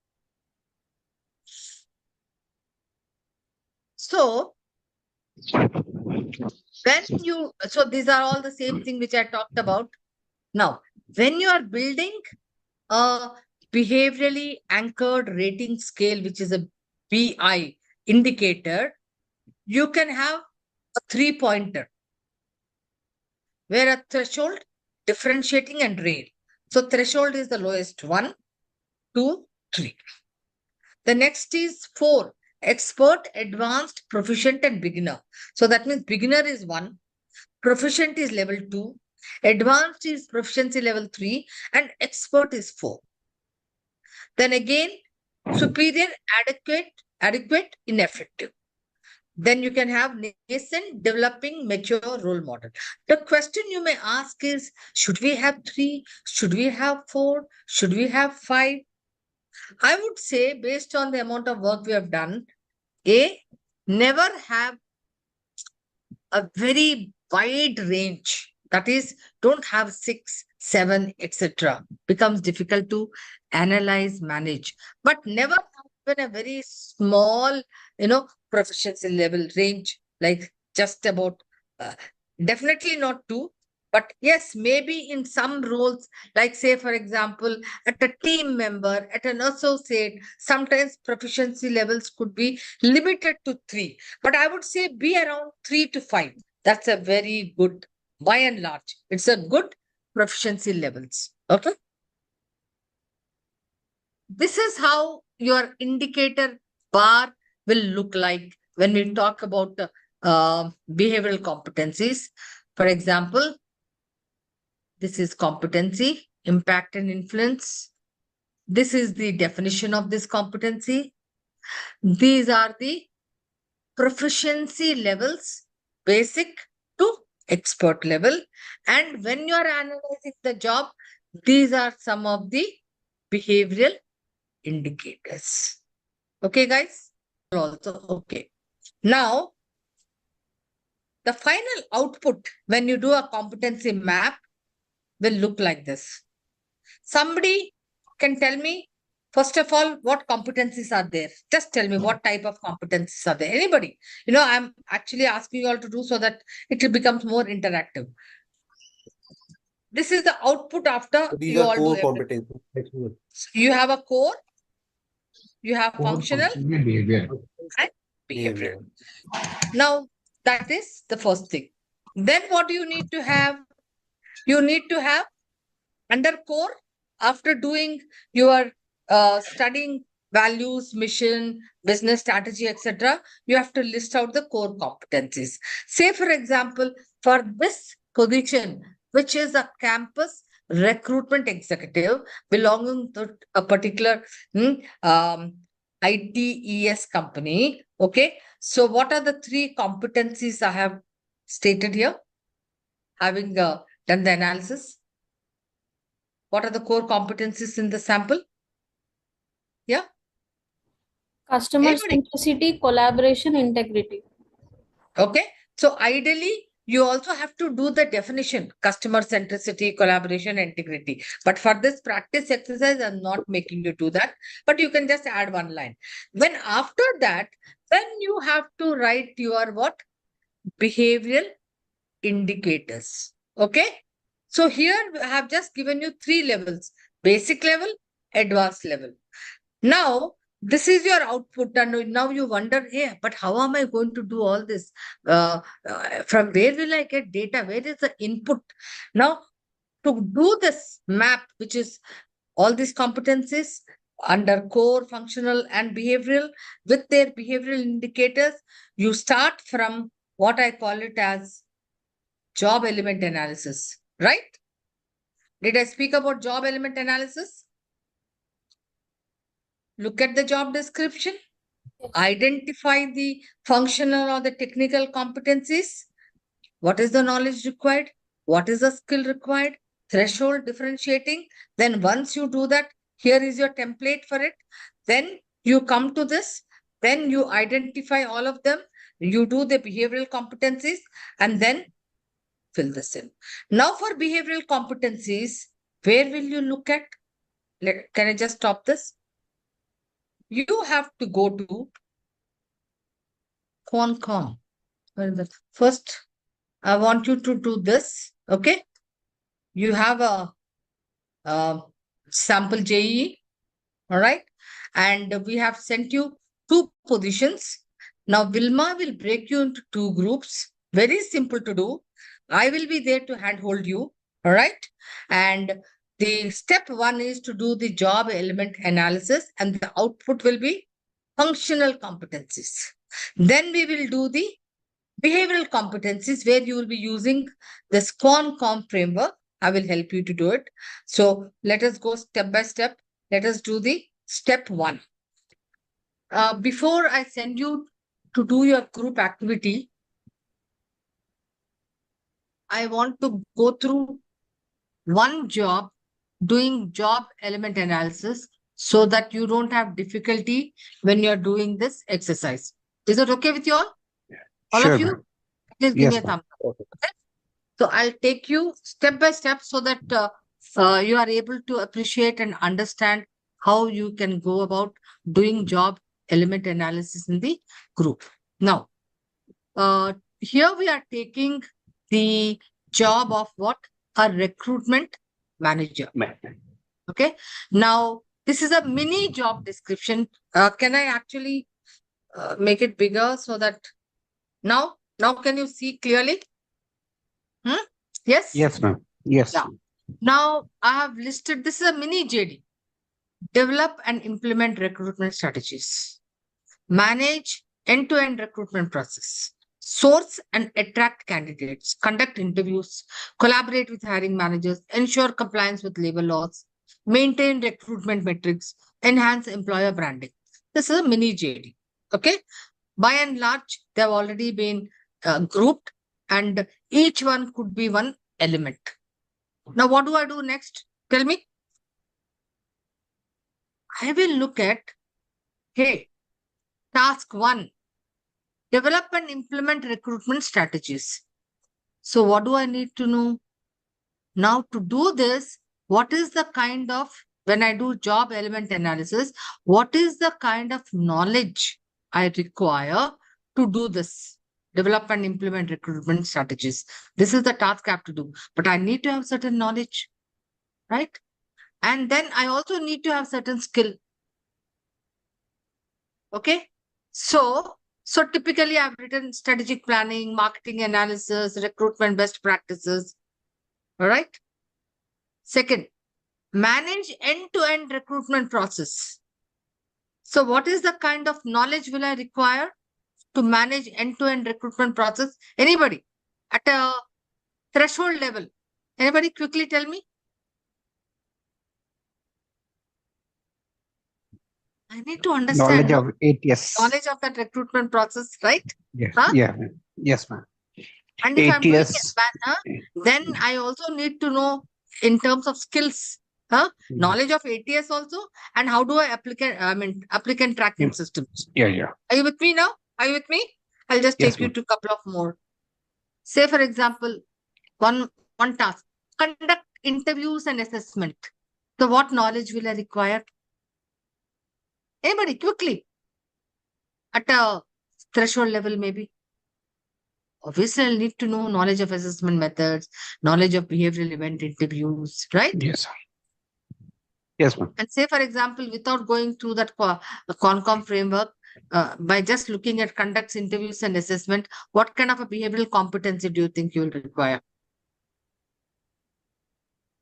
So these are all the same thing which I talked about. Now, when you are building a behaviorally anchored rating scale, which is a BI indicator, you can have a 3-pointer where a threshold, differentiating, and rail. So threshold is the lowest, 1, 2, 3. The next is 4, expert, advanced, proficient, and beginner. So that means beginner is 1, proficient is level 2, advanced is proficiency level 3, and expert is 4. Then again, superior, adequate, ineffective. Then you can have nascent, developing, mature role model. The question you may ask is, should we have 3? Should we have 4? Should we have 5? I would say, based on the amount of work we have done, never have a very wide range. That is, don't have 6, 7, etc. Becomes difficult to analyze, manage. But never have even a very small, proficiency level range, like just about, definitely not 2. But yes, maybe in some roles, like say, for example, at a team member, at an associate, sometimes proficiency levels could be limited to 3. But I would say be around 3 to 5. That's a very good, by and large. It's a good proficiency levels. Okay. This is how your indicator bar will look like when we talk about behavioral competencies. For example, this is competency, impact and influence. This is the definition of this competency. These are the proficiency levels, basic to expert level. And when you are analyzing the job, these are some of the behavioral indicators. Okay, guys? Also, okay. Now, the final output when you do a competency map will look like this. Somebody can tell me, first of all, what competencies are there? Just tell me what type of competencies are there. Anybody? I'm actually asking you all to do so that it becomes more interactive. This is the output after So these you are all do core everything. competencies. You have a core, you have functional, behavior. and behavioral. Now, that is the first thing. Then what you need to have? You need to have under core, after doing your studying values, mission, business strategy, etc., you have to list out the core competencies. Say, for example, for this position, which is a campus recruitment executive belonging to a particular ITES company. Okay. So, what are the three competencies I have stated here? Having done the analysis, what are the core competencies in the sample? Yeah. Customer Anybody? centricity, collaboration, integrity. Okay. So ideally, you also have to do the definition, customer centricity, collaboration, integrity. But for this practice exercise, I'm not making you do that, but you can just add one line. When after that, then you have to write your what? Behavioral indicators. Okay. So here I have just given you three levels: basic level, advanced level. Now, this is your output, and now you wonder, hey, but how am I going to do all this? From where will I get data? Where is the input? Now, to do this map, which is all these competencies under core, functional, and behavioral, with their behavioral indicators, you start from what I call it as job element analysis, right? Did I speak about job element analysis? Look at the job description, identify the functional or the technical competencies. What is the knowledge required? What is the skill required? Threshold differentiating. Then once you do that, here is your template for it. Then you come to this. Then you identify all of them. You do the behavioral competencies and then fill this in. Now for behavioral competencies, where will you look at? Can I just stop this? You have to go to Concom. Where is that? First, I want you to do this. Okay. You have a sample JEE. All right. And we have sent you two positions. Now, Vilma will break you into two groups. Very simple to do. I will be there to handhold you. All right. And the step one is to do the job element analysis, and the output will be functional competencies. Then we will do the behavioral competencies where you will be using the SCON-COM framework. I will help you to do it. So let us go step by step. Let us do the step one. Before I send you to do your group activity, I want to go through one job, doing job element analysis, so that you don't have difficulty when you're doing this exercise. Is it okay with you all? All Sure, of you? ma'am. Please give Yes, me a ma'am. thumbs up. Okay? So I'll take you step by step so that you are able to appreciate and understand how you can go about doing job element analysis in the group. Now, here we are taking the job of what? A recruitment manager. Okay. Now, this is a mini job description. Can I actually make it bigger so that now can you see clearly? Yes? Yes, ma'am. Yes. Yeah. Now, I have listed, this is a mini JD. Develop and implement recruitment strategies. Manage end-to-end recruitment process. Source and attract candidates. Conduct interviews. Collaborate with hiring managers. Ensure compliance with labor laws. Maintain recruitment metrics. Enhance employer branding. This is a mini JD. Okay. By and large, they have already been grouped, and each one could be one element. Now, what do I do next? Tell me. I will look at, hey, task one, develop and implement recruitment strategies. So what do I need to know? Now to do this, what is the kind of, when I do job element analysis, what is the kind of knowledge I require to do this? Develop and implement recruitment strategies. This is the task I have to do, but I need to have certain knowledge, right? And then I also need to have certain skill. Okay. So typically I've written strategic planning, marketing analysis, recruitment best practices. All right. Second, manage end-to-end recruitment process. So what is the kind of knowledge will I require to manage end-to-end recruitment process? Anybody at a threshold level? Anybody quickly tell me? I need to understand Knowledge of ATS. knowledge of that recruitment process, right? Yes. Huh? Yeah. Yes, ma'am. And if I'm doing ATS. then I also need to know in terms of skills, knowledge of ATS also, and how do I applicant tracking systems. Yeah. Are you with me now? Are you with me? I'll just Yes, take you ma'am. to a couple of more. Say, for example, one task, conduct interviews and assessment. So what knowledge will I require? Anybody, quickly, at a threshold level, maybe. Obviously, I'll need to know knowledge of assessment methods, knowledge of behavioral event interviews, right? Yes. Yes, ma'am. And say, for example, without going through that CONCOM framework, by just looking at conducts, interviews, and assessment, what kind of a behavioral competency do you think you will require?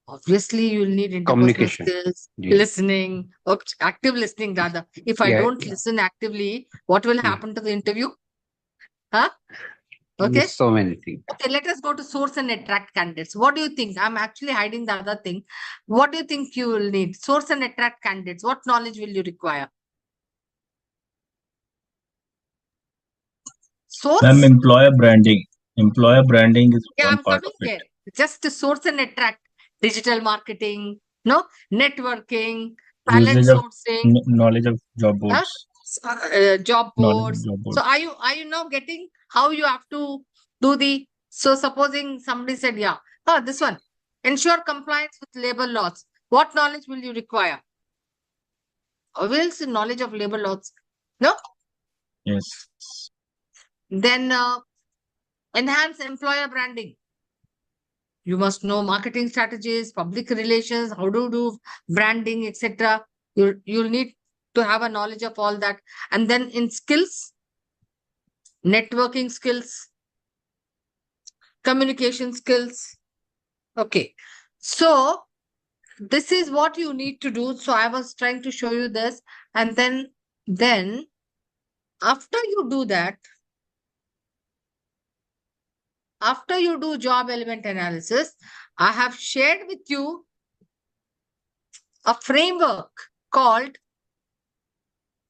Obviously, you will need interpersonal Communication. skills, Yeah. listening, active listening rather. If I Yeah, don't listen actively, what will happen to the interview? Huh? Okay. Miss so many things. Okay, let us go to source and attract candidates. What do you think? I'm actually hiding the other thing. What do you think you will need? Source and attract candidates. What knowledge will you require? Source? Ma'am, employer branding. Employer branding is Yeah, one I'm part coming of it. there. Just to source and attract. Digital marketing, no? Networking, talent Usage of sourcing, knowledge of job boards. job Knowledge boards. of job So boards. are you now getting how you have to do the, so supposing somebody said, yeah, this one, ensure compliance with labor laws. What knowledge will you require? Obviously, knowledge of labor laws. No? Yes. Then enhance employer branding. You must know marketing strategies, public relations, how to do branding, etc. You'll need to have a knowledge of all that. And then in skills, networking skills, communication skills. Okay. So this is what you need to do. So I was trying to show you this. And then after you do that, after you do job element analysis, I have shared with you a framework called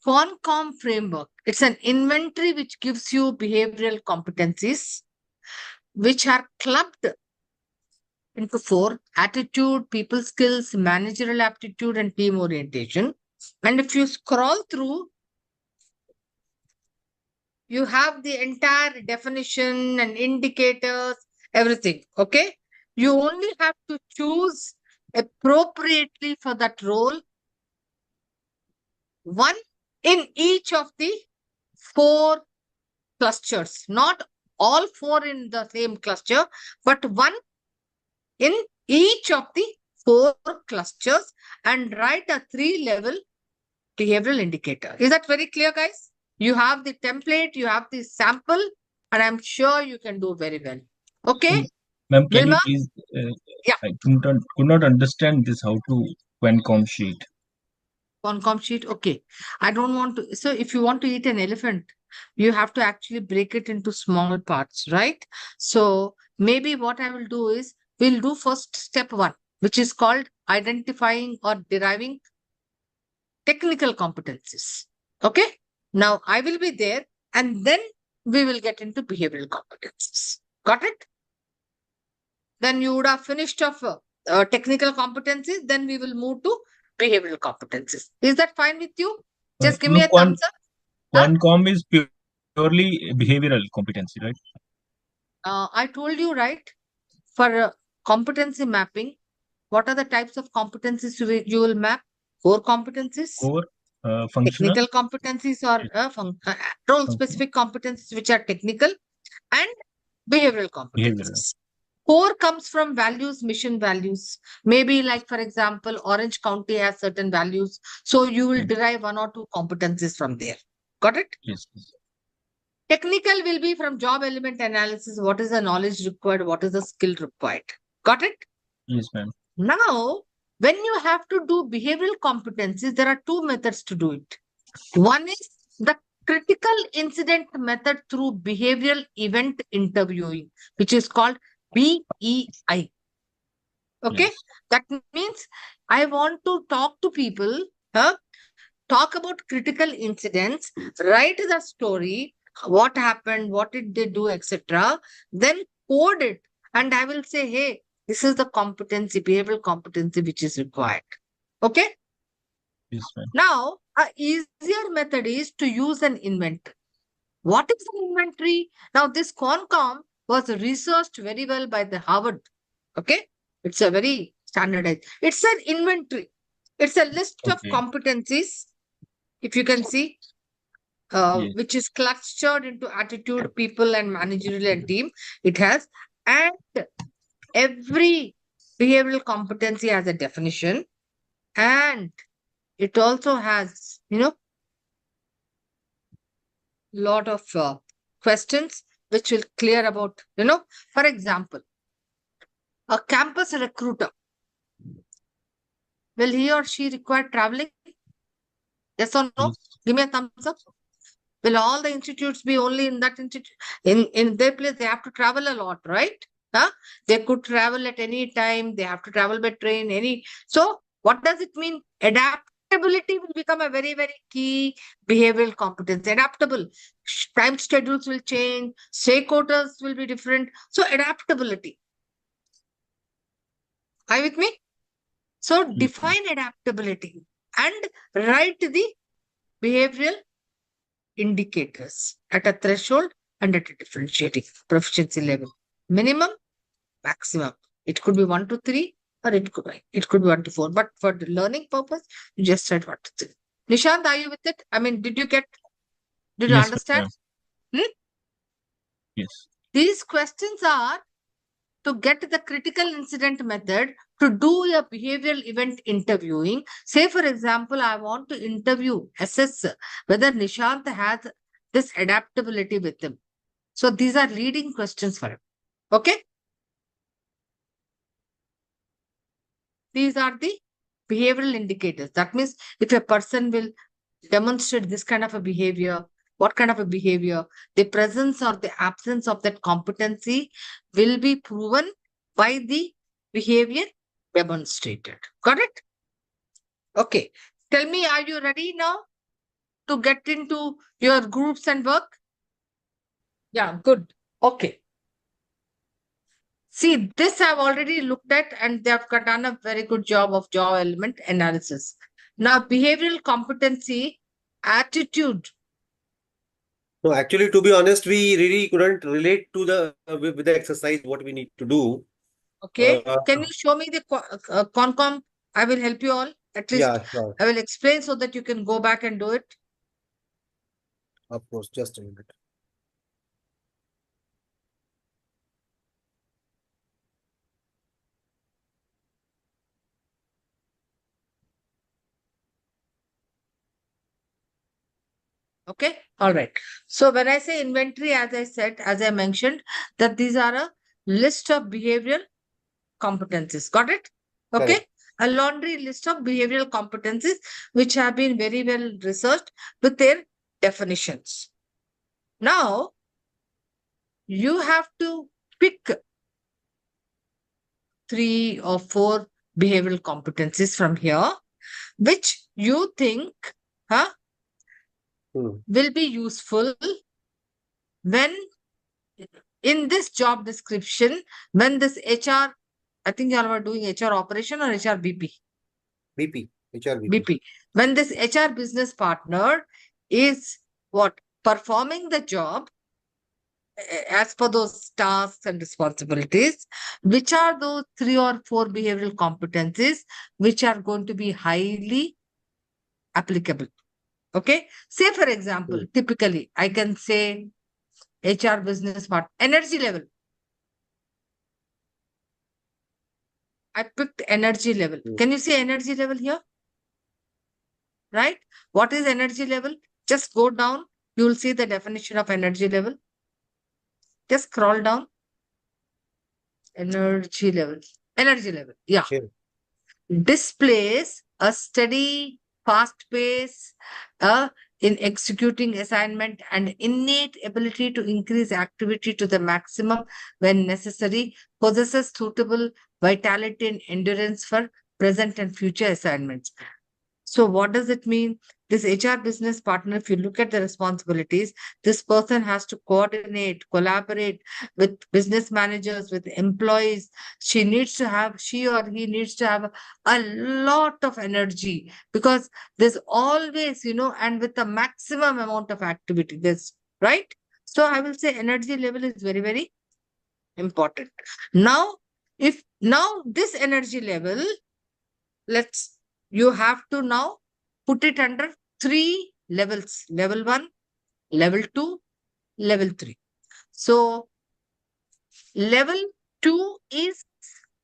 CONCOM framework. It's an inventory which gives you behavioral competencies, which are clubbed into 4: attitude, people skills, managerial aptitude, and team orientation. And if you scroll through, you have the entire definition and indicators, everything. Okay. You only have to choose appropriately for that role, one in each of the 4 clusters, not all 4 in the same cluster, but one in each of the 4 clusters, and write a 3-level behavioral indicator. Is that very clear, guys? You have the template, you have the sample, and I'm sure you can do very well. Okay, Ma'am, can you Vilma? please? Yeah. I could not understand this. How to Quencom sheet? CONCOM sheet. Okay. I don't want to. So if you want to eat an elephant, you have to actually break it into small parts, right? So maybe what I will do is we'll do first step 1, which is called identifying or deriving technical competencies. Okay. Now I will be there, and then we will get into behavioral competencies. Got it? Then you would have finished off technical competencies. Then we will move to behavioral competencies. Is that fine with you? Just give me a thumbs up. Quencom is purely behavioral competency, right? I told you, right? For competency mapping, what are the types of competencies you will map? Core competencies, Core, functional, technical competencies, or role-specific competencies, which are technical, and behavioral behavioral. competencies. Core comes from values, mission values. Maybe like, for example, Orange County has certain values. So you will derive 1 or 2 competencies from there. Got it? Yes. Technical will be from job element analysis. What is the knowledge required? What is the skill required? Got it? Yes, ma'am. Now, when you have to do behavioral competencies, there are 2 methods to do it. One is the critical incident method through behavioral event interviewing, which is called BEI. Okay, Yes. that means I want to talk to people, huh? Talk about critical incidents, write the story, what happened, what did they do, etc. Then code it, and I will say, hey, this is the competency, behavioral competency which is required. Okay. Yes, ma'am. Now, a easier method is to use an inventory. What is an inventory? Now, this CONCOM was researched very well by the Harvard. Okay. It's a very standardized. It's an inventory. It's a list of Okay. competencies, if you can see, Yes. which is clustered into attitude, people, and managerial and team. It has, and every behavioral competency has a definition, and it also has, lot of questions which will clear about, for example, a campus recruiter, will he or she require traveling? Yes or no? Yes. Give me a thumbs up. Will all the institutes be only in that institute? In their place, they have to travel a lot, right? Huh? They could travel at any time. They have to travel by train. So, what does it mean? Adaptability will become a very, very key behavioral competence. Adaptable. Time schedules will change. Stakeholders will be different. So, adaptability. Are you with me? So, Yes, ma'am. define adaptability and write the behavioral indicators at a threshold and at a differentiating proficiency level. Minimum, maximum. It could be 1 to 3 or it could be 1 to 4. But for the learning purpose, you just said 1 to 3. Nishant, are you with it? I mean, did you Yes, understand? ma'am. Hmm? Yes. These questions are to get the critical incident method to do a behavioral event interviewing. Say, for example, I want to assess whether Nishant has this adaptability with him. So these are leading questions for him. Okay. These are the behavioral indicators. That means if a person will demonstrate this kind of a behavior, what kind of a behavior, the presence or the absence of that competency will be proven by the behavior demonstrated. Got it? Okay. Tell me, are you ready now to get into your groups and work? Yeah, good. Okay. See, this I've already looked at and they have done a very good job of job element analysis. Now, behavioral competency, attitude. No, actually, to be honest, we really couldn't relate to the with the exercise what we need to do. Okay. Uh, Can you show me the Concom? I will help you all. At least yeah, sure. I will explain so that you can go back and do it. Of course, just a minute. Okay. All right. So when I say inventory, as I mentioned, that these are a list of behavioral competencies. Got it? Okay. Correct. A laundry list of behavioral competencies which have been very well researched with their definitions. Now, you have to pick 3 or 4 behavioral competencies from here, which you think will be useful when in this job description, when this HR, I think you all were doing HR operation or HR BP? BP, HR BP. BP. When this HR business partner is what? Performing the job as per those tasks and responsibilities, which are those 3 or 4 behavioral competencies which are going to be highly applicable. Okay. Say, for example, typically, I can say HR business part, energy level. I picked energy level. Can you see energy level here? Right? What is energy level? Just go down. You will see the definition of energy level. Just scroll down. Energy level. Energy level. Yeah. Sure. Displays a steady, fast pace, in executing assignment, and innate ability to increase activity to the maximum when necessary, possesses suitable vitality and endurance for present and future assignments. So what does it mean? This HR business partner, if you look at the responsibilities, this person has to coordinate, collaborate with business managers, with employees. She or he needs to have a lot of energy, because there's always, and with the maximum amount of activity, right? So I will say energy level is very, very important. Now, now this energy level, you have to now put it under 3 levels: level 1, level 2, level 3. So level 2 is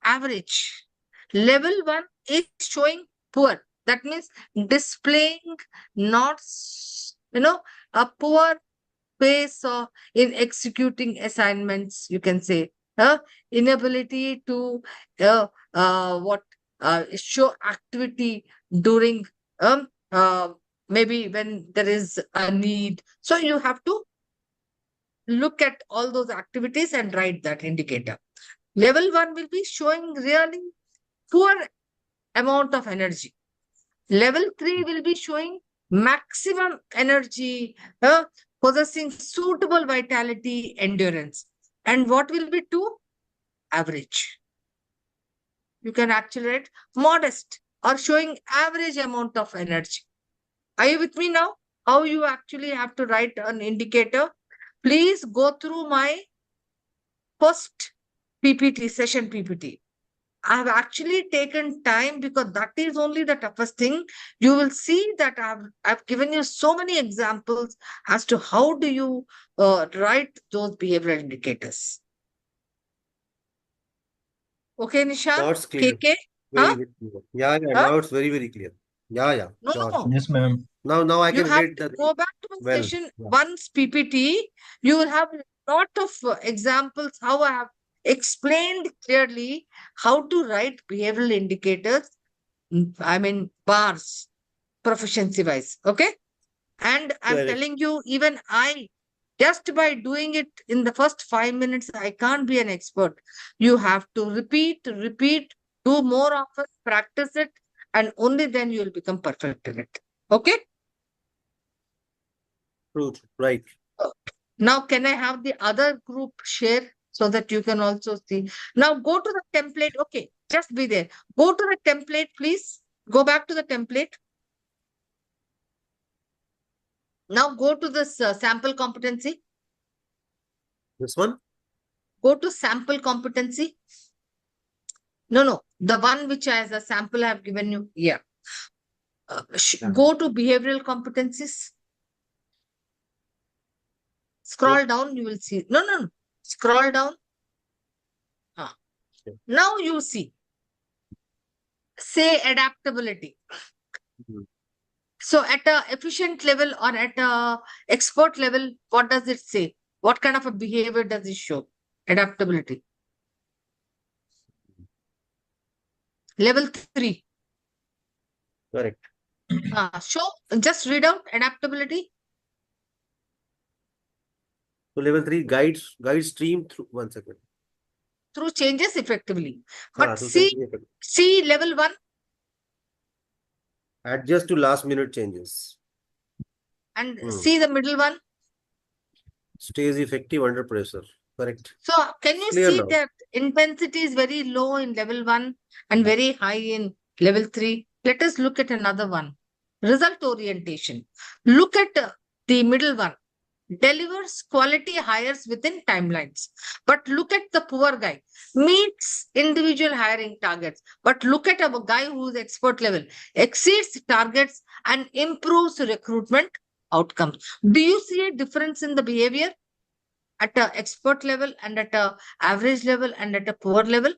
average. Level 1 is showing poor. That means displaying not, a poor pace of in executing assignments, you can say. Inability to what show activity during maybe when there is a need. So you have to look at all those activities and write that indicator. Level 1 will be showing really poor amount of energy. Level 3 will be showing maximum energy, possessing suitable vitality, endurance. And what will be 2? Average. You can actually write modest or showing average amount of energy. Are you with me now? How you actually have to write an indicator? Please go through my post PPT, session PPT. I have actually taken time because that is only the toughest thing. You will see that I've given you so many examples as to how do you write those behavioral indicators. Okay, Nishant? Now it's clear. KK? Very, Huh? very clear. Yeah, yeah. Huh? Now it's very, very clear. Yeah, No, sure. no. Yes, ma'am. Now I You can have read to the go back to my well. session Yeah. once PPT. You will have a lot of examples how I have explained clearly how to write behavioral indicators. I mean, bars, proficiency wise. Okay. And I'm Correct. telling you, even I, just by doing it in the first 5 minutes, I can't be an expert. You have to repeat, do more often, practice it, and only then you will become perfect in it. Okay. True. Right. Now, can I have the other group share so that you can also see? Now, go to the template. Okay, just be there. Go to the template, please. Go back to the template. Now, go to this sample competency. This one? Go to sample competency. No, the one which as a sample I have given you. Yeah. Go to behavioral competencies. Scroll down, you will see. No. Scroll down. Okay. Now you see. Say adaptability. Mhm. So at a efficient level or at a expert level, what does it say? What kind of a behavior does it show? Adaptability. Level 3. Correct. Just read out adaptability. So level 3 guides stream through 1 second. Through changes effectively. Ah, But so see level 1. adjust to last minute changes. And see the middle one. Stays effective under pressure. Correct. So can you Clear see now. that intensity is very low in level 1 and very high in level 3? Let us look at another one. Result orientation. Look at the middle one. Delivers quality hires within timelines. But look at the poor guy. Meets individual hiring targets. But look at a guy who is expert level. Exceeds targets and improves recruitment outcomes. Do you see a difference in the behavior at a expert level and at a average level and at a poor level?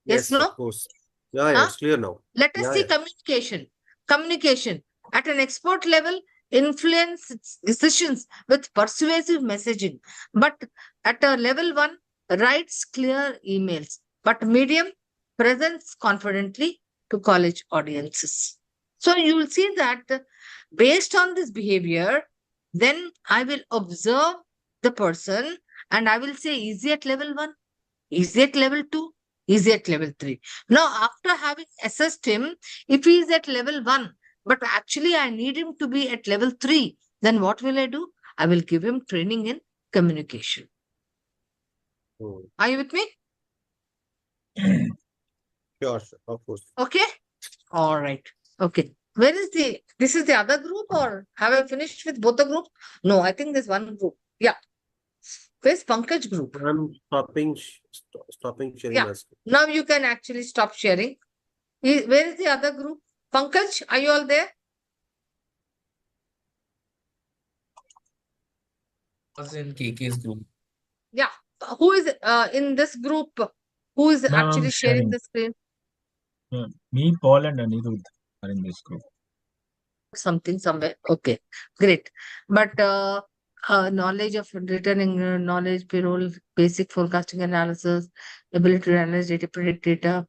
Yes, Yes, no? of course. Yeah, Huh? it's clear now. Let us see communication. Communication at an expert level influence decisions with persuasive messaging. But at a level 1, writes clear emails. But medium presents confidently to college audiences. So you will see that based on this behavior, then I will observe the person and I will say, is he at level 1? Is he at level 2? Is he at level 3? Now, after having assessed him, if he is at level 1, but actually I need him to be at level 3, then what will I do? I will give him training in communication. Hmm. Are you with me? Sure, of course. Okay. All right. Okay. Where is this is the other group, or have I finished with both the groups? No, I think there's one group. Yeah. Where's Pankaj group? I'm stopping sharing Yeah. my screen. Now you can actually stop sharing. Where is the other group? Pankaj, are you all there? Was in KK's group. Yeah. Who is in this group? Who is Ma'am, I'm actually sharing sharing. the screen? Me, Paul, and Anirudh are in this group. Something somewhere. Okay, great. But knowledge of returning knowledge, payroll, basic forecasting analysis, ability to analyze data, predict data,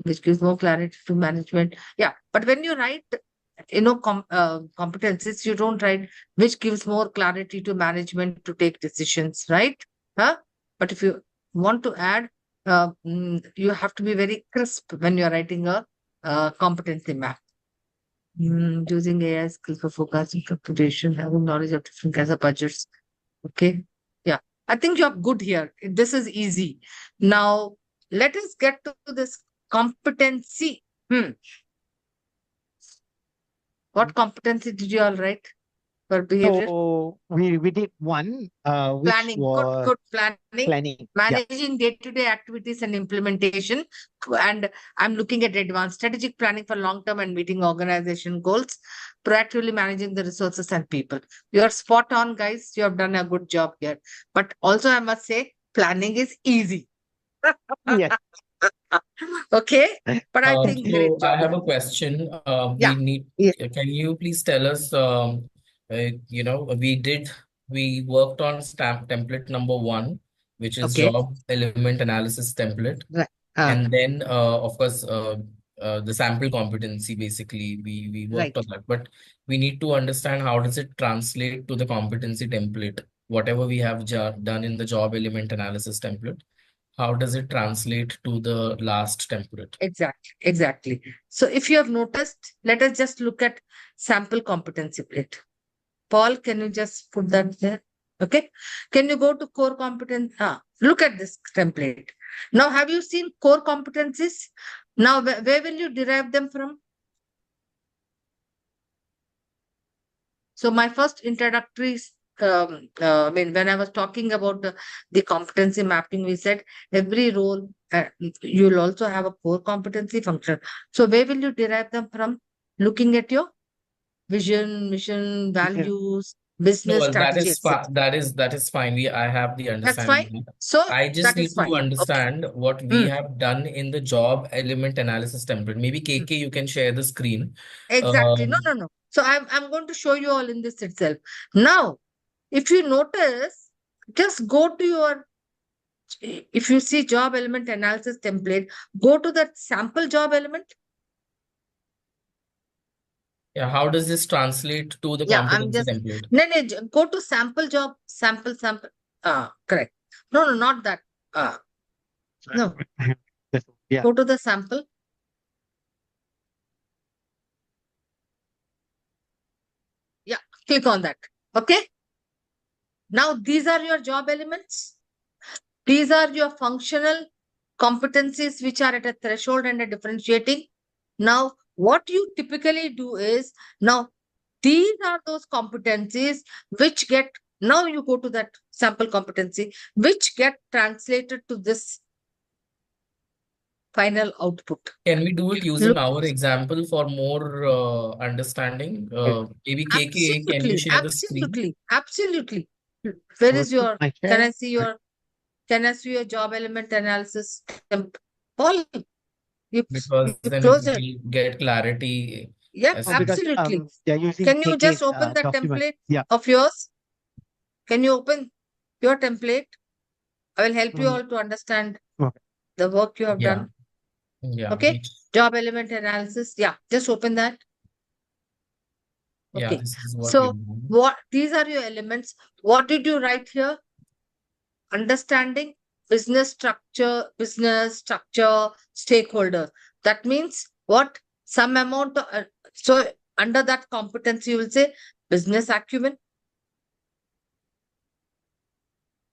which gives more clarity to management. Yeah, but when you write, competencies, you don't write which gives more clarity to management to take decisions, right? Huh? But if you want to add, you have to be very crisp when you're writing a competency map. Using AI skills for forecasting, computation, having knowledge of different kinds of budgets. Okay. Yeah. I think you're good here. This is easy. Now, let us get to this competency. What competency did you all write for behavior? So we did one, which Planning. was Good planning. planning. Yeah. Managing day-to-day activities and implementation. And I'm looking at advanced strategic planning for long-term and meeting organization goals, proactively managing the resources and people. You're spot on, guys. You have done a good job here. But also, I must say, planning is easy. Yes. Okay. But I think So great I job. have a question. Yeah. Yeah. Can you please tell us, we worked on stamp template number 1, which is Okay. job element analysis template. Right. And then, of course, the sample competency, basically, we worked on that. But we need to understand how does it translate to the competency template, whatever we have done in the job element analysis template. How does it translate to the last template? Exactly. So if you have noticed, let us just look at sample competency plate. Paul, can you just put that there? Okay. Can you go to core competence? Look at this template. Now, have you seen core competencies? Now, where will you derive them from? So my first introductory, when I was talking about the competency mapping, we said every role, you'll also have a core competency function. So where will you derive them from? Looking at your vision, mission, values, business No, that strategy, is etc. that is fine. I have the That's understanding fine. of that. So I just that need is to fine. Okay. understand what we have done in the job element analysis template. Maybe KK, you can share the screen. Exactly. No. So I'm going to show you all in this itself. Now, if you notice, just go to your, if you see job element analysis template, go to that sample job element. Yeah, how does this translate to the Yeah, I'm competency just, template? no, go to sample job, sample. Correct. No, not that. No, Yeah. go to the sample. Yeah, click on that. Okay. Now, these are your job elements. These are your functional competencies which are at a threshold and a differentiating. Now, what you typically do is, now these are those competencies which get, now you go to that sample competency, which get translated to this final output. Can we do it using Look, our example for more understanding? Maybe KK, can you share the screen? Absolutely. Where is your, I can I share? see your, can I see your job element analysis? Paul, you Because then close it it. will get clarity. Yep, as Oh, to- because absolutely. they're using Can you just KK's open the document. template Yeah. of yours? Can you open your template? I will help you all to understand Okay. the work you have Yeah. done. Yeah. Okay. Job element analysis. Yeah, just open that. Yeah, Okay. this is what So we've done. what these are your elements. What did you write here? Understanding business structure, stakeholder. That means what? Some amount of, so under that competency, you will say business acumen,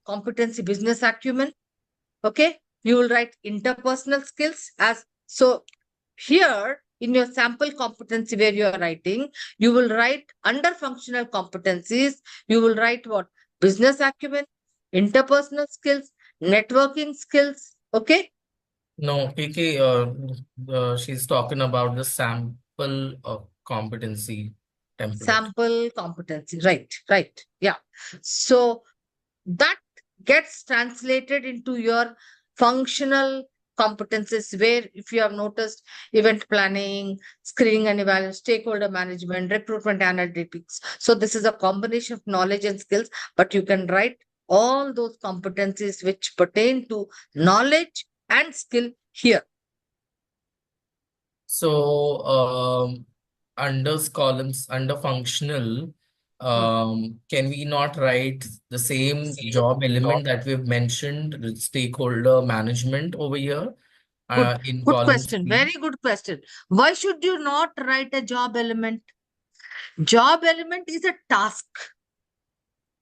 competency, business acumen. Okay. You will write interpersonal skills as so. Here in your sample competency where you are writing, you will write under functional competencies, you will write what? Business acumen, interpersonal skills, networking skills. Okay. No, KK, she's talking about the sample competency template. Sample competency. Right. Right. Yeah. So that gets translated into your functional competencies where if you have noticed event planning, screening and evaluation, stakeholder management, recruitment analytics. So this is a combination of knowledge and skills, but you can write all those competencies which pertain to knowledge and skill here. So, under columns, under functional, can we not write the same job element that we've mentioned, the stakeholder management over here, in Good column question. 3? Very good question. Why should you not write a job element? Job element is a task,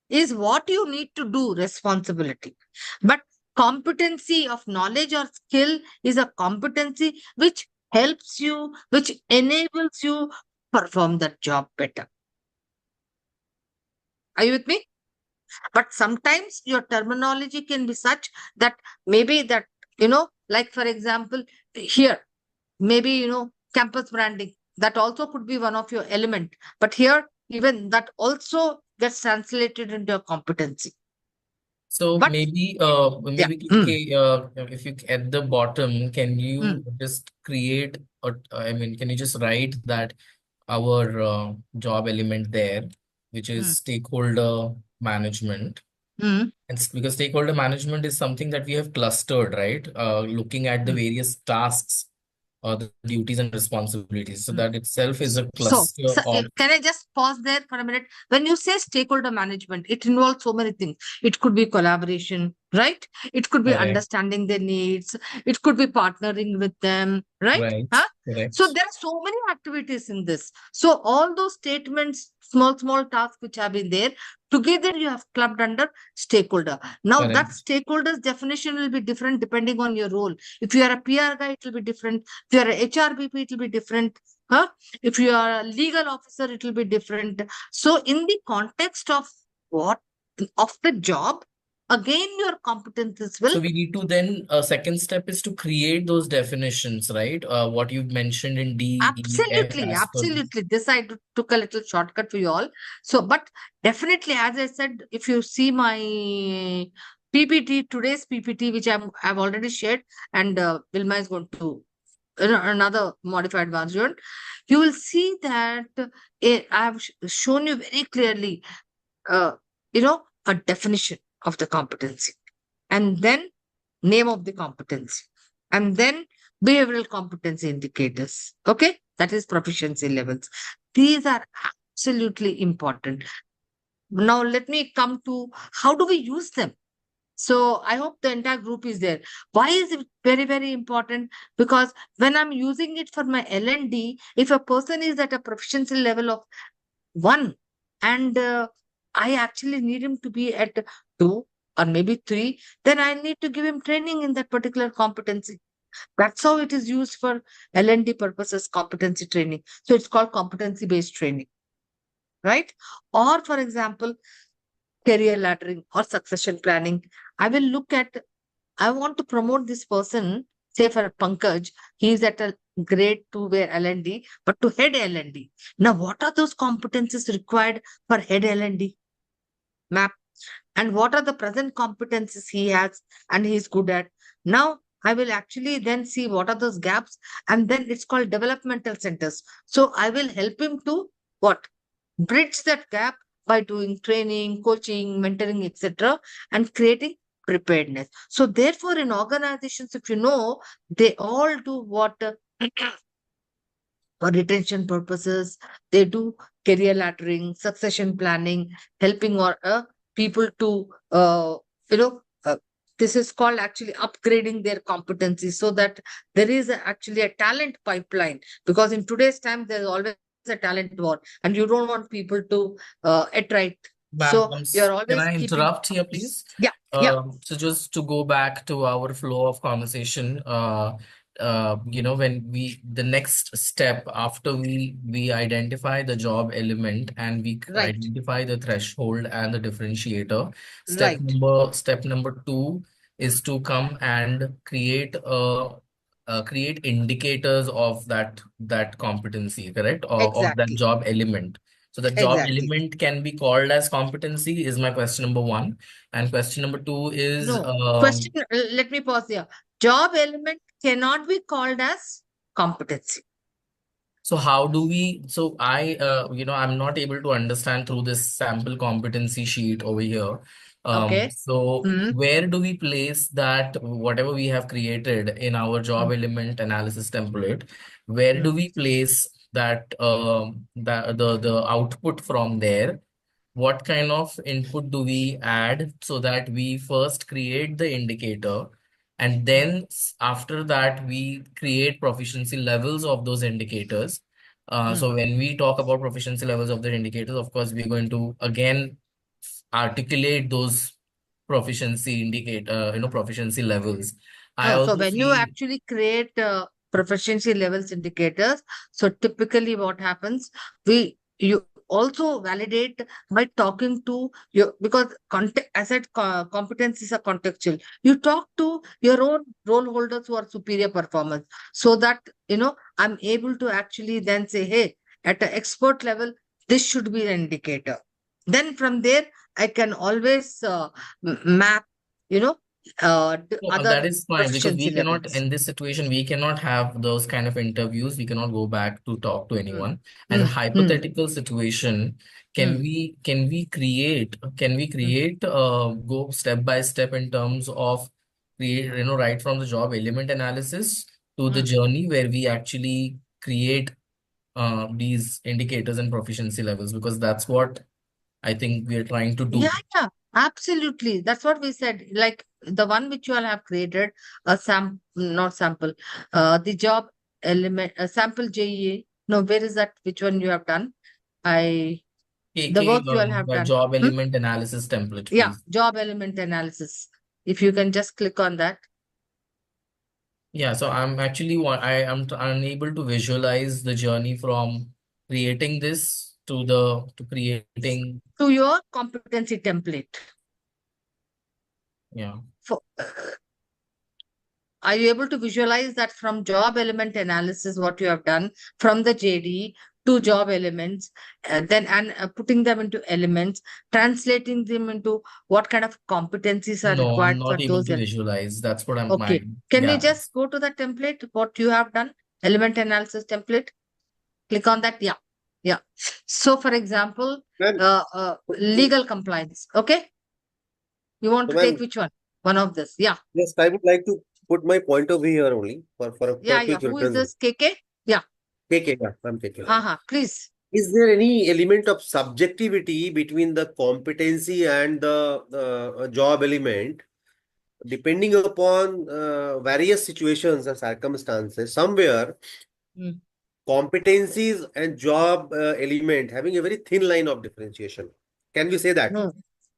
is what you need to do, responsibility. But competency of knowledge or skill is a competency which helps you, which enables you perform that job better. Are you with me? But sometimes your terminology can be such that maybe that, like for example, here, maybe, campus branding, that also could be one of your element. But here, even that also gets translated into your competency. So But maybe, yeah. KK, if you at the bottom, can you just create, I mean, can you just write that our job element there, which is stakeholder management? Mm. And because stakeholder management is something that we have clustered, right? Looking at the various tasks or the duties and responsibilities. So that itself is a cluster of. Can I just pause there for a minute? When you say stakeholder management, it involves so many things. It could be collaboration, right? It could be Correct. understanding their needs. It could be partnering with them, right? Right. Huh? Correct. So there are so many activities in this. So all those statements, small tasks which have been there, together you have clubbed under stakeholder. Now that Correct. stakeholder's definition will be different depending on your role. If you are a PR guy, it will be different. If you are a HRBP, it will be different. Huh? If you are a legal officer, it will be different. So in the context of what of the job, again your competences will So we need to then, second step is to create those definitions, right? What you've mentioned in D, E, F absolutely, as per the. absolutely. This I took a little shortcut for you all. So, but definitely, as I said, if you see my PPT, today's PPT, which I've already shared, and Vilma is going to another modified version, you will see that I have shown you very clearly, uh, a definition of the competency, and then name of the competency, and then behavioral competency indicators. Okay, that is proficiency levels. These are absolutely important. Now, let me come to how do we use them. So I hope the entire group is there. Why is it very, very important? Because when I'm using it for my L&D, if a person is at a proficiency level of 1 and I actually need him to be at 2 or maybe 3, then I need to give him training in that particular competency. That's how it is used for L&D purposes, competency training. So it's called competency-based training, right? Or for example, career laddering or succession planning. I will look at, I want to promote this person, say for Pankaj, he's at a grade 2 where L&D, but to head L&D. Now, what are those competencies required for head L&D? Map. And what are the present competencies he has and he's good at? Now, I will actually then see what are those gaps, and then it's called developmental centers. So I will help him to what? Bridge that gap by doing training, coaching, mentoring, etc., and creating preparedness. So therefore, in organizations, if you know, they all do what for retention purposes. They do career laddering, succession planning, helping or people to you know this is called actually upgrading their competencies so that there is actually a talent pipeline, because in today's time there's always a talent war and you don't want people to attrite. Ma'am, So you're can always I keeping. interrupt here, please? Yeah, yeah, So just to go back to our flow of conversation, when the next step after we identify the job element and we right, identify the threshold and the differentiator, right, step number two is to come and create indicators of that competency, correct? Or of that exactly, job element. So the job exactly. element can be called as competency is my question number one. And question number two is No, question, let me pause here. Job element cannot be called as competency. so how do we, so I'm not able to understand through this sample competency sheet over here. Okay. So Hmm. where do we place that whatever we have created in our job element analysis template, where do we place that the output from there? What kind of input do we add so that we first create the indicator and then after that we create proficiency levels of those indicators. So when we talk about proficiency levels of the indicators, of course, we're going to again articulate those proficiency levels. I No, so also when you feel actually create proficiency levels indicators, so typically what happens, you also validate by talking to your, because context, I said competencies are contextual. You talk to your own role holders who are superior performers, so that I'm able to actually then say, hey, at an expert level, this should be an indicator. Then from there, I can always map, you know, no, that other is fine because proficiency we cannot, levels. in this situation, we cannot have those kind of interviews. We cannot go back to talk to Mm, anyone. As a mm, mm, hypothetical situation, mm, can we mm, create go step by step in terms of create, right from the job element analysis to the mm. journey where we actually create these indicators and proficiency levels, because that's what I think we are trying to Yeah, do. yeah, absolutely. That's what we said. Like the one which you all have created, not sample, the job element, sample JEA. No, where is that? Which one you have done? The KK, work you all have the done. job Hmm? element analysis template, Yeah, please. job element analysis. If you can just click on that. Yeah, so I'm actually unable to visualize the journey from creating this to creating. To your competency template. Yeah. For, are you able to visualize that from job element analysis, what you have done from the JD to job elements, putting them into elements, translating them into what kind of competencies are No, I'm required for not able those to elements? visualize. That's what I'm Okay. my Can we yeah. just go to the template, what you have done? Element analysis template. Click on that. Yeah. Yeah. So, for example, Ma'am, legal compliance. Okay. You want so to take ma'am, which one? One of this. Yeah. yes, I would like to put my point of view here only for Yeah. a Yeah. quick Who is reference. this? KK? Yeah. KK, yeah, I'm KK. Haha. Please. Is there any element of subjectivity between the competency and the job element, depending upon various situations and circumstances? Somewhere, Mm. competencies and job element having a very thin line of differentiation. Can we say that? No,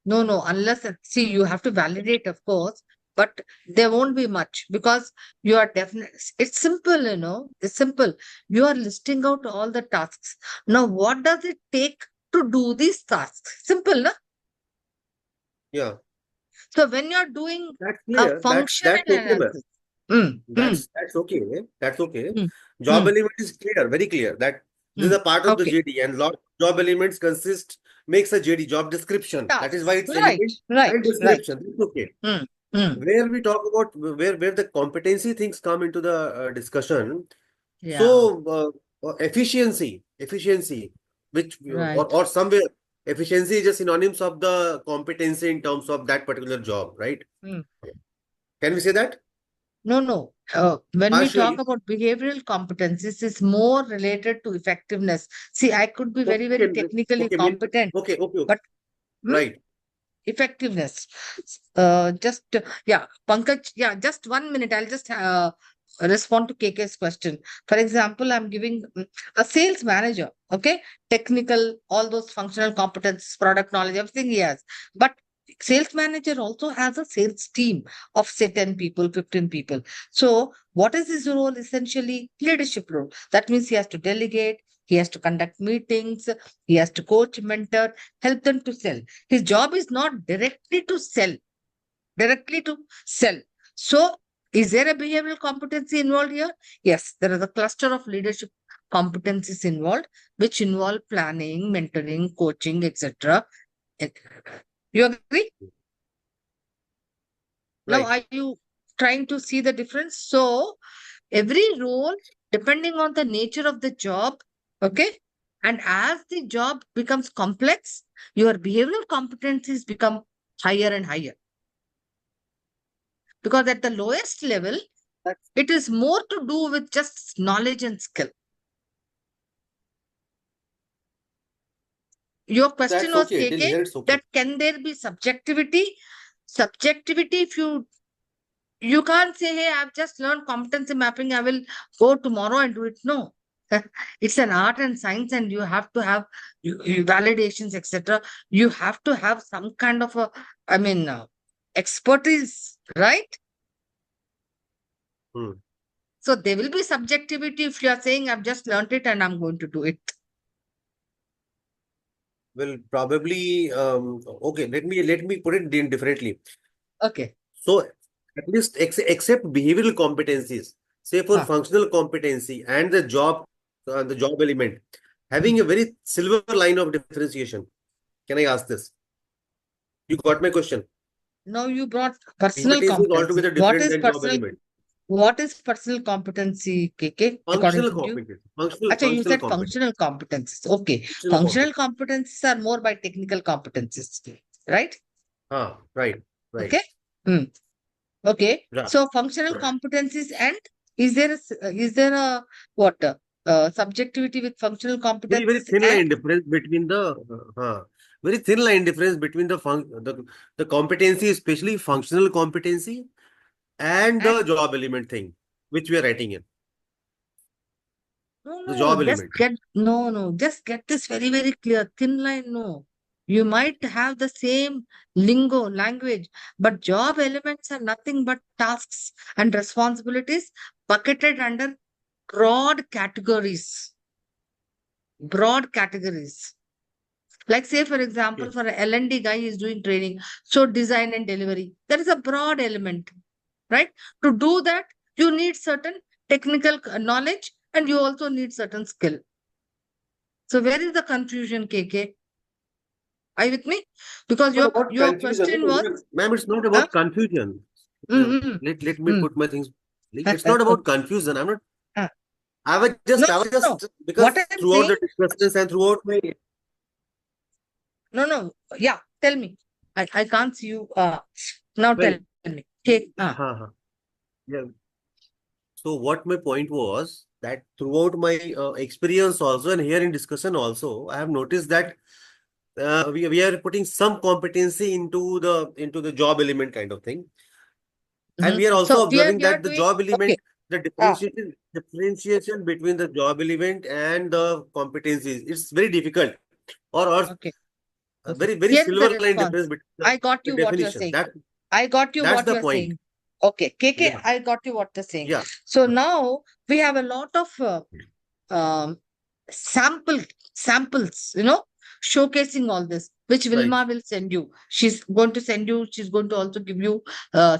no, no. Unless, see, you have to validate, of course, but there won't be much because you are definitely, it's simple, it's simple. You are listing out all the tasks. Now, what does it take to do these tasks? Simple, no? Yeah, So, when you're doing that's a clear. functional That's okay, ma'am. analysis, mm, mm, That's okay. That's okay. mm, Job mm, element is clear, very clear that this is mm. a part of the Okay. JD, and lot job elements makes a JD job description. That is why Tasks. it's Right, element right, and right. description. It's okay. Mm, mm. Where we talk about where the competency things come into the discussion. Yeah, So efficiency, which right. or somewhere efficiency is just synonyms of the competency in terms of that particular job, right? Mm. Can we say that? No, no. When we talk Partially. about behavioral competencies, it's more related to effectiveness. See, I could be very, very Okay, technically okay, competent, okay, but right. effectiveness. Pankaj, just 1 minute. I'll just respond to KK's question. For example, I'm giving a sales manager, okay, technical, all those functional competencies, product knowledge, everything he has. But sales manager also has a sales team of say 10 people, 15 people. So what is his role? Essentially, leadership role. That means he has to delegate, he has to conduct meetings, he has to coach, mentor, help them to sell. His job is not directly to sell, directly to sell. So, is there a behavioral competency involved here? Yes, there is a cluster of leadership competencies involved, which involve planning, mentoring, coaching, etc. You agree? Now, Right. are you trying to see the difference? So, every role, depending on the nature of the job, okay, and as the job becomes complex, your behavioral competencies become higher and higher. Because at the lowest level, it is more to do with just knowledge and skill. Your question That's was, okay. Till KK, here it's okay. that can there be subjectivity? Subjectivity, if you can't say, hey, I've just learned competency mapping, I will go tomorrow and do it. No. It's an art and science, and you have to have validations, etc. You have to have some kind of expertise, right? Hmm. So there will be subjectivity if you are saying, I've just learned it and I'm going to do it. Well, probably, okay, let me put it differently. Okay. So at least except behavioral competencies, say for Huh. functional competency and the job element, having a very silver line of differentiation. Can I ask this? You got my question. Now you brought personal Competency is competency. altogether different than job element. What is personal competency, KK, according Functional to you? competency. Actually, you Functional said competence. functional competencies. Okay. Functional Functional competence. competencies are more by technical competencies, right? Right. Okay. Hmm. Okay. Yeah. So functional competencies, and is there a what subjectivity with functional Very competencies thin and line difference between very thin line difference between the competency, especially functional competency, and the job element thing, which we are writing in. The job element. just get this very, very clear. Thin line, no. You might have the same lingo, language, but job elements are nothing but tasks and responsibilities bucketed under broad categories. Broad categories. Like say, for example, Yes. for an L&D guy, is doing training. So design and delivery. That is a broad element, right? To do that, you need certain technical knowledge and you also need certain skill. So where is the confusion, KK? Are you with me? Because Not about your confusion. question was, Ma'am, it's not huh? about confusion. Mm-hmm. Let me put my things. It's not about confusion. I'm not. Uh, I was no. just What because I'm throughout saying, the discussions and throughout my no. Yeah, tell me. I can't see you. Now well, tell me. Okay. yeah. So what my point was that throughout my experience also and here in discussion also, I have noticed that we are putting some competency into the job element kind of thing, and we are So also here observing we are that the doing, job okay. element, the differentiation between the job element and the competencies, it's very difficult, or Okay. a Okay. very Here is the silver line difference response. between I got the you what you're definition. saying. I got you That's what the you're point. saying. Okay. KK, Yeah, I got you what you're saying. yeah. So now we have a lot of um, samples, showcasing all this, which Right. Vilma will send you. She's going to send you, she's going to also give you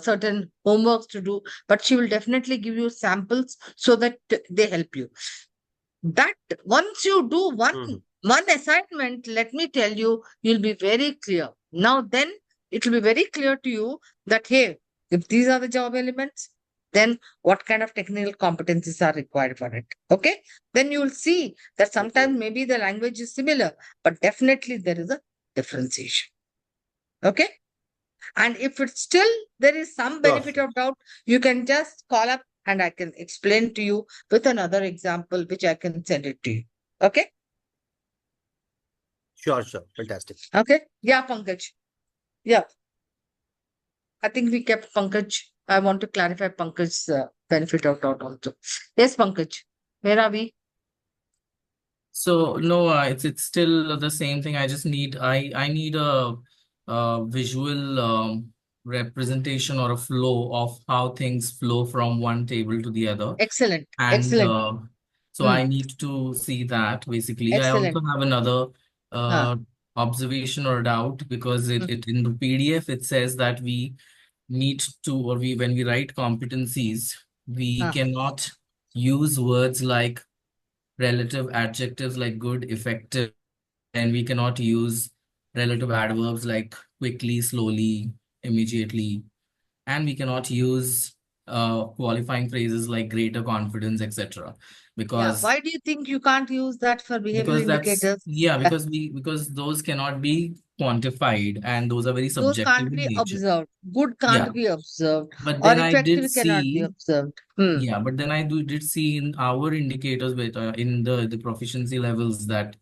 certain homeworks to do, but she will definitely give you samples so that they help you. That once you do one assignment, let me tell you, you'll be very clear. Now then, it will be very clear to you that, hey, if these are the job elements, then what kind of technical competencies are required for it? Okay. Then you will see that sometimes maybe the language is similar, but definitely there is a differentiation. Okay. And if it's still there is some benefit Sure. of doubt, you can just call up and I can explain to you with another example, which I can send it to you. Okay? Sure, sure. Fantastic. Okay? Yeah, Pankaj. Yeah. I think we kept Pankaj. I want to clarify Pankaj's benefit of doubt also. Yes, Pankaj. Where are we? So no, it's still the same thing. I just need I need a visual representation or a flow of how things flow from one table to the other. Excellent. And Excellent. so I need to see that basically. I Excellent. also have another Huh. observation or doubt, because it in the PDF it says that we need to, or we when we write competencies, we Huh. cannot use words like relative adjectives like good, effective, and we cannot use relative adverbs like quickly, slowly, immediately, and we cannot use qualifying phrases like greater confidence, etc. Yeah. because Why do you think you can't use that for behavioral that's, indicators? yeah, because those cannot be quantified and those are very Those subjective can't in be nature. observed. Good Yeah, can't be observed. but Or then I did effective cannot be see, observed. yeah, but then I did see in our indicators with in the proficiency levels that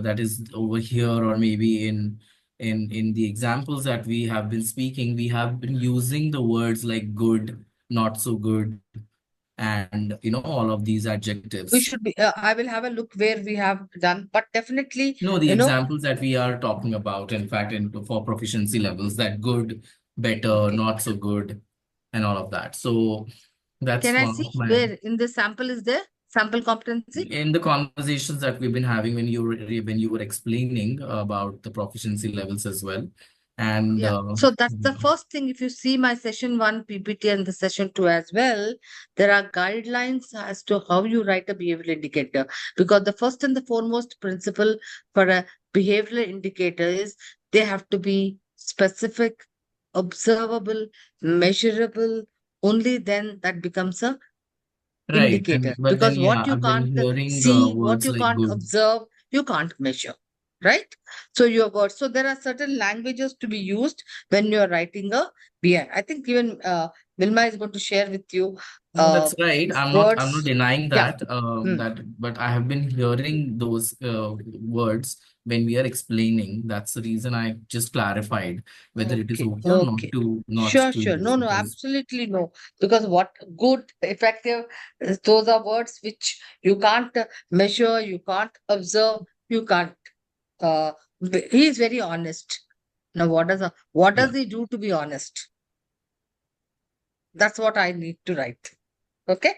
that is over here, or maybe in the examples that we have been speaking, we have been using the words like good, not so good, and all of these We adjectives. should be, I will have a look where we have done, but definitely, No, the examples that we are talking about, in fact, for proficiency levels, that good, better, okay. not so good, and all of that. So Can that's I one see of my, where in the sample is there? Sample competency? in the conversations that we've been having when you were explaining about the proficiency levels as well. And Yeah. So that's the first thing. If you see my session 1 PPT and the session 2 as well, there are guidelines as to how you write a behavioral indicator. Because the first and the foremost principle for a behavioral indicator is they have to be specific, observable, measurable. Only then that becomes a right, indicator. but then Because what yeah, you I've been can't hearing see, what words you like can't good. observe, you can't measure. Right? So your words. So there are certain languages to be used when you are writing a BI. I think even Vilma is going to share with you No, that's right. I'm not words. denying Yeah. that. But I have been hearing those words when we are explaining. That's the reason I just clarified whether it is Okay. okay or Okay. not Sure, to sure. use, No, no, because absolutely no. Because what good, effective, those are words which you can't measure, you can't observe, you can't. Uh, he is very honest. Now, what yeah. does he do to be honest? That's what I need to write. Okay.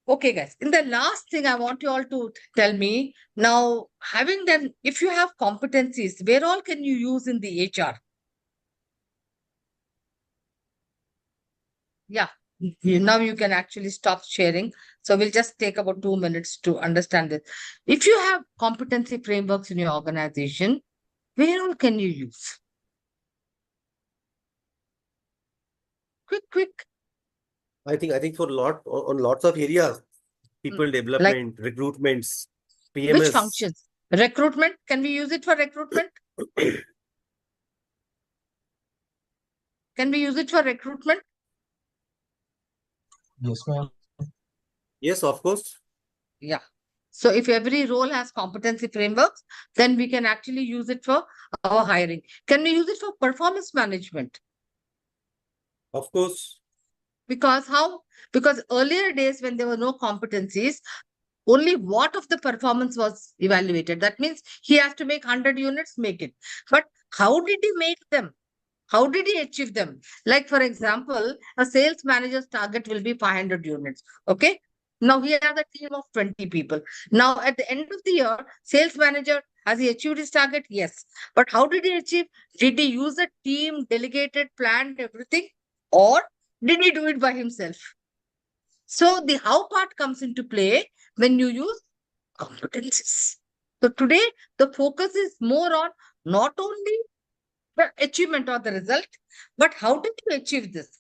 Okay, guys. In the last thing, I want you all to tell me now, having done, if you have competencies, where all can you use in the HR? Yeah. Now you can actually stop sharing. So we'll just take about 2 minutes to understand this. If you have competency frameworks in your organization, where all can you use? Quick, quick. I think for on lots of areas, people Like development, recruitments, which PMS. functions? Recruitment. Can we use it for recruitment? Can we use it for recruitment? Yes, ma'am. Yes, of course. Yeah. So if every role has competency frameworks, then we can actually use it for our hiring. Can we use it for performance management? Of course. Because how? Because earlier days when there were no competencies, only what of the performance was evaluated. That means he has to make 100 units, make it. But how did he make them? How did he achieve them? Like, for example, a sales manager's target will be 500 units. Okay. Now he has a team of 20 people. Now, at the end of the year, sales manager, has he achieved his target? Yes. But how did he achieve? Did he use a team, delegated, planned everything? Or did he do it by himself? So the how part comes into play when you use competencies. So today, the focus is more on not only the achievement or the result, but how did you achieve this?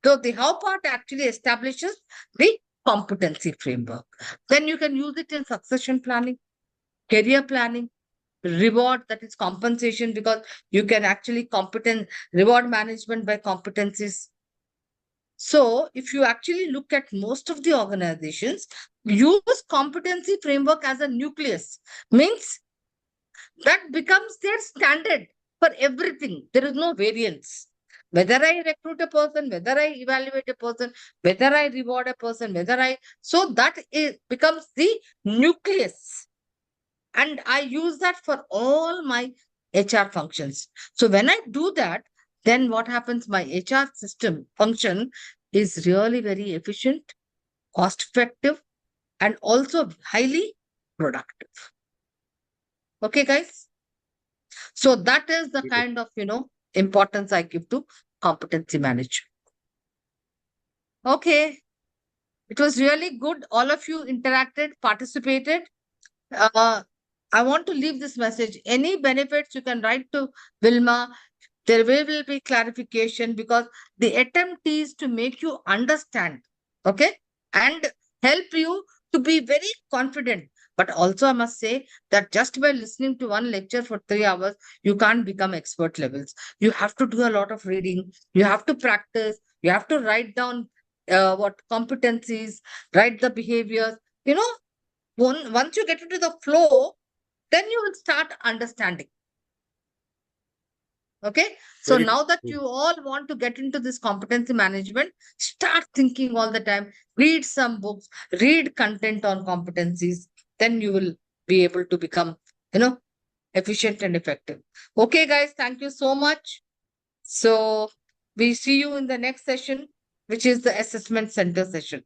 So the how part actually establishes the competency framework. Then you can use it in succession planning, career planning, reward, that is compensation, because you can actually reward management by competencies. So if you actually look at most of the organizations, use competency framework as a nucleus, means that becomes their standard for everything. There is no variance. Whether I recruit a person, whether I evaluate a person, whether I reward a person, so that becomes the nucleus. And I use that for all my HR functions. So when I do that, then what happens? My HR system function is really very efficient, cost effective, and also highly productive. Okay, guys? So that is the kind of, importance I give to competency management. Okay. It was really good. All of you interacted, participated. I want to leave this message. Any benefits you can write to Vilma. There will be clarification, because the attempt is to make you understand, okay, and help you to be very confident. But also, I must say that just by listening to one lecture for 3 hours, you can't become expert levels. You have to do a lot of reading. You have to practice. You have to write down what competencies, write the behaviors. Once you get into the flow, then you will start understanding. Okay. So Very now that true. you all want to get into this competency management, start thinking all the time, read some books, read content on competencies, then you will be able to become, efficient and effective. Okay, guys, thank you so much. So we see you in the next session, which is the assessment center session.